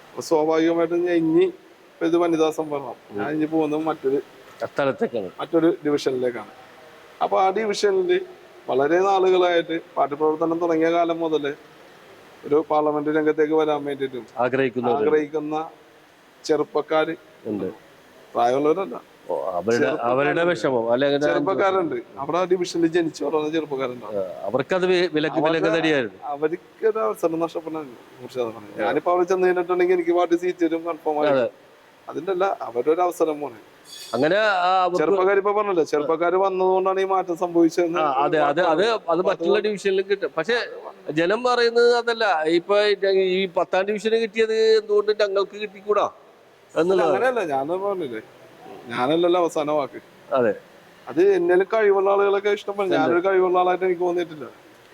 അപ്പൊ സ്വാഭാവികമായിട്ടും ഞാൻ ഇനി ഇത് വനിതാ സംവരണം, ഞാൻ ഇനി പോകുന്നത് മറ്റൊരു ഡിവിഷനിലേക്കാണ്. അപ്പൊ ആ ഡിവിഷനിൽ വളരെ നാളുകളായിട്ട് പാർട്ടി പ്രവർത്തനം തുടങ്ങിയ കാലം മുതൽ ഒരു പാർലമെന്റ് രംഗത്തേക്ക് വരാൻ വേണ്ടിയിട്ടും ആഗ്രഹിക്കുന്ന ചെറുപ്പക്കാര് ഉണ്ട്. പ്രായമുള്ളവരല്ല, അവരുടെ വിഷമം ചെറുപ്പക്കാരുണ്ട്. അവിടെ ഡിവിഷനിൽ ജനിച്ചു വളർന്ന ചെറുപ്പക്കാരുണ്ട്. അവർക്കത് അവർക്കൊരു അവസരം നഷ്ടപ്പെടാൻ 100%. ഞാനിപ്പോ അവിടെ ചെന്ന് കഴിഞ്ഞിട്ടുണ്ടെങ്കിൽ എനിക്ക് പാർട്ടി സീറ്റ് വരും കൺഫേം ആയി. അതിന്റെ അല്ല, അവരൊരു അവസരം പോണേ. അങ്ങനെ ചെറുപ്പക്കാർ ഇപ്പൊ പറഞ്ഞല്ലോ, ചെറുപ്പക്കാർ വന്നതുകൊണ്ടാണ് ഈ മാറ്റം സംഭവിച്ചത്. അത് മറ്റുള്ള ഡിവിഷനിലും കിട്ടും. പക്ഷെ ജനം പറയുന്നത് അതല്ല. ഇപ്പൊ ഈ 10ാം ഡിവിഷന് കിട്ടിയത് എന്തുകൊണ്ട് ഞങ്ങൾക്ക് കിട്ടിക്കൂടാ എന്നുള്ളത്. അങ്ങനെയല്ല, ഞാൻ പറഞ്ഞില്ലേ, ഞാനല്ലല്ലോ അവസാന വാക്ക്. അതെ, അത് എന്നേലും കഴിവുള്ള ആളുകളൊക്കെ ഇഷ്ടപ്പെടും. ഞാനൊരു കഴിവുള്ള ആളായിട്ട് എനിക്ക് തോന്നിയിട്ടില്ല.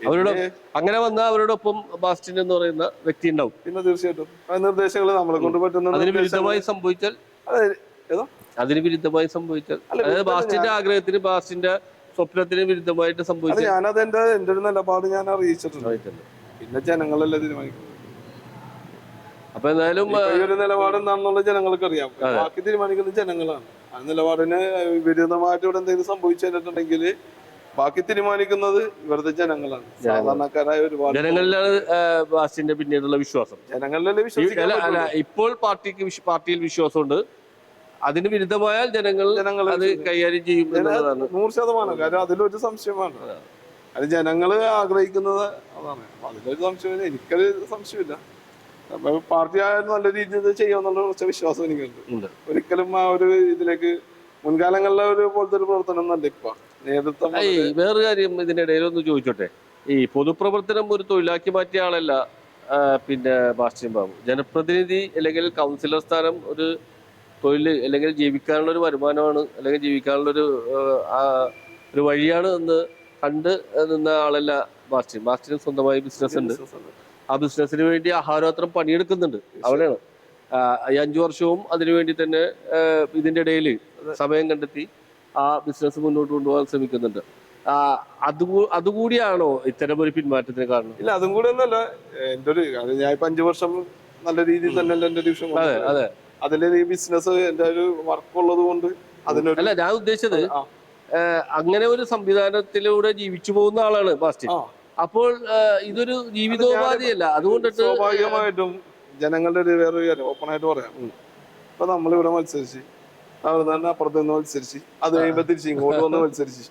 അവരുടെ അങ്ങനെ വന്ന അവരോടൊപ്പം ബാസ്റ്റിൻ എന്ന് പറയുന്ന വ്യക്തി ഉണ്ടാവും. പിന്നെ തീർച്ചയായിട്ടും നിർദ്ദേശങ്ങൾ നമ്മളെ കൊണ്ട് പറ്റുന്ന അതിന് വിരുദ്ധമായി സംഭവിച്ചാൽ അതായത് ബാസ്റ്റിന്റെ ആഗ്രഹത്തിന്, ബാസ്റ്റിന്റെ സ്വപ്നത്തിന് വിരുദ്ധമായിട്ട് സംഭവിച്ചാൽ ഞാനത് എന്റെ ഒരു നിലപാട് ഞാൻ അറിയിച്ചിട്ടുണ്ട്. പിന്നെ ജനങ്ങളല്ലേ തീരുമാനിക്കുന്നത്. അപ്പൊ എന്തായാലും ഒരു നിലപാട് എന്താണെന്നുള്ള ജനങ്ങൾക്ക് അറിയാം. ബാക്കി തീരുമാനിക്കുന്നത് ജനങ്ങളാണ്. ആ നിലപാടിന് വിരുദ്ധമായിട്ട് ഇവിടെ എന്തെങ്കിലും സംഭവിച്ചു കഴിഞ്ഞിട്ടുണ്ടെങ്കിൽ ബാക്കി തീരുമാനിക്കുന്നത് ഇവിടുത്തെ ജനങ്ങളാണ്. സാധാരണക്കാരായ ഒരുപാട് ജനങ്ങളിലാണ് ബാസ്റ്റിന്റെ പിന്നീടുള്ള വിശ്വാസം. ജനങ്ങളിലല്ലേ വിശ്വാസം. ഇപ്പോൾ പാർട്ടിയിൽ വിശ്വാസമുണ്ട്. അതിന് വിരുദ്ധമായാൽ ജനങ്ങൾ അത് കൈകാര്യം ചെയ്യും എന്നുള്ളതാണ് 100%. കാരണം അതിലൊരു സംശയമാണ്. അത് ജനങ്ങള് ആഗ്രഹിക്കുന്നത് അതാണ്. അതിലൊരു സംശയം എനിക്കൊരു സംശയമില്ല. അപ്പൊ പാർട്ടി ആയാലും നല്ല രീതിയിൽ ചെയ്യാന്നുള്ള കുറച്ച് വിശ്വാസം എനിക്കുണ്ട്. ഉണ്ട്. ഒരിക്കലും ആ ഒരു ഇതിലേക്ക് മുൻകാലങ്ങളിലെ ഒരു പോലത്തെ ഒരു പ്രവർത്തനം നല്ല ഇപ്പൊ നേതൃത്വം ഈ വേറൊരു കാര്യം ഇതിന്റെ ഇടയിലൊന്ന് ചോദിച്ചോട്ടെ. ഈ പൊതുപ്രവർത്തനം ഒരു തൊഴിലാക്കി മാറ്റിയ ആളല്ല പിന്നെ ബാസ്റ്റിൻ ബാബു. ജനപ്രതിനിധി അല്ലെങ്കിൽ കൗൺസിലർ സ്ഥാനം ഒരു തൊഴിൽ അല്ലെങ്കിൽ ജീവിക്കാനുള്ള ഒരു വരുമാനമാണ്, അല്ലെങ്കിൽ ജീവിക്കാനുള്ള ഒരു വഴിയാണ് എന്ന് കണ്ട് നിന്ന ആളല്ല ബാസ്റ്റിൻ. ബാസ്റ്റിന് സ്വന്തമായി ബിസിനസ് ഉണ്ട്. ആ ബിസിനസ്സിന് വേണ്ടി അഹോരാത്രം പണിയെടുക്കുന്നുണ്ട്. അവിടെയാണ് ഈ 5 വർഷവും അതിനുവേണ്ടി തന്നെ ഇതിന്റെ ഇടയിൽ സമയം കണ്ടെത്തി ആ ബിസിനസ് മുന്നോട്ട് കൊണ്ടുപോകാൻ ശ്രമിക്കുന്നുണ്ട്. അതുകൂടിയാണോ ഇത്തരം ഒരു പിന്മാറ്റത്തിന് കാരണം? ഇല്ല, അതും കൂടെ ഒന്നല്ല. എന്റെ ഒരു ഞാൻ ഇപ്പൊ 5 വർഷം നല്ല രീതിയിൽ തന്നെ എന്റെ ഡിവിഷൻ അതിലെ ഈ ബിസിനസ് എന്റെ ഒരു വർക്ക് ഉള്ളത് കൊണ്ട് അതിനൊരു അല്ല, ഞാൻ ഉദ്ദേശിച്ചത് അങ്ങനെ ഒരു സംവിധാനത്തിലൂടെ ജീവിച്ചു പോകുന്ന ആളാണ് ബാസ്റ്റിൻ. അപ്പോൾ ഇതൊരു ജീവിതോപാധിയല്ല. അതുകൊണ്ട് സ്വാഭാവികമായിട്ടും ജനങ്ങളുടെ ഒരു വേറൊരു കാര്യം ഓപ്പൺ ആയിട്ട് പറയാം. ഇപ്പൊ നമ്മളിവിടെ മത്സരിച്ച് അവർ തന്നെ അപ്പുറത്ത് നിന്ന് മത്സരിച്ച് അത് കഴിയുമ്പോ തിരിച്ച് ഇങ്ങോട്ട് വന്ന് മത്സരിച്ച്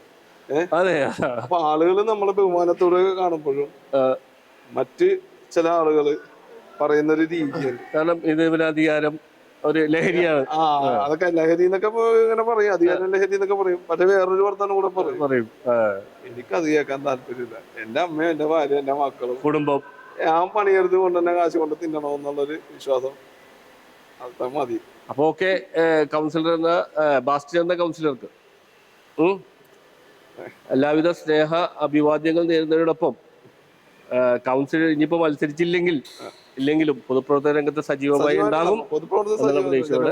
അപ്പൊ ആളുകൾ നമ്മളെ ബഹുമാനത്തോടെ കാണുമ്പോഴും മറ്റ് ചില ആളുകള് പറയുന്ന ഒരു രീതിയാണ്. കാരണം ഇത് അധികാരം ഒരു ലഹരിയാണ്. അതൊക്കെ ലഹരി എന്നൊക്കെ ഇങ്ങനെ പറയും, അധികാരം ലഹരി എന്നൊക്കെ പറയും. പക്ഷെ വേറൊരു വർത്താനം കൂടെ പറയും. എനിക്ക് അത് കേൾക്കാൻ താല്പര്യമില്ല. എന്റെ അമ്മയും എന്റെ ഭാര്യ എന്റെ മക്കളും കുടുംബം ഞാൻ പണിയെടുത്ത് കൊണ്ട് തന്നെ കാശ് കൊണ്ട് തിന്നണോ എന്നുള്ളൊരു വിശ്വാസം അത് മതി. അപ്പൊ ഓക്കെ, കൗൺസിലർ എന്ന ബാസ്റ്റിൻ എന്ന കൗൺസിലർക്ക് എല്ലാവിധ സ്നേഹ അഭിവാദ്യങ്ങൾ നേരുന്നതിനോടൊപ്പം കൗൺസിലർ ഇനിയിപ്പോ മത്സരിച്ചില്ലെങ്കിലും പൊതുപ്രവർത്തന രംഗത്ത് സജീവമായി ഉണ്ടാകും. പൊതുപ്രവർത്തന പ്രതീക്ഷയോടെ.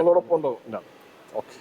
ഓക്കെ.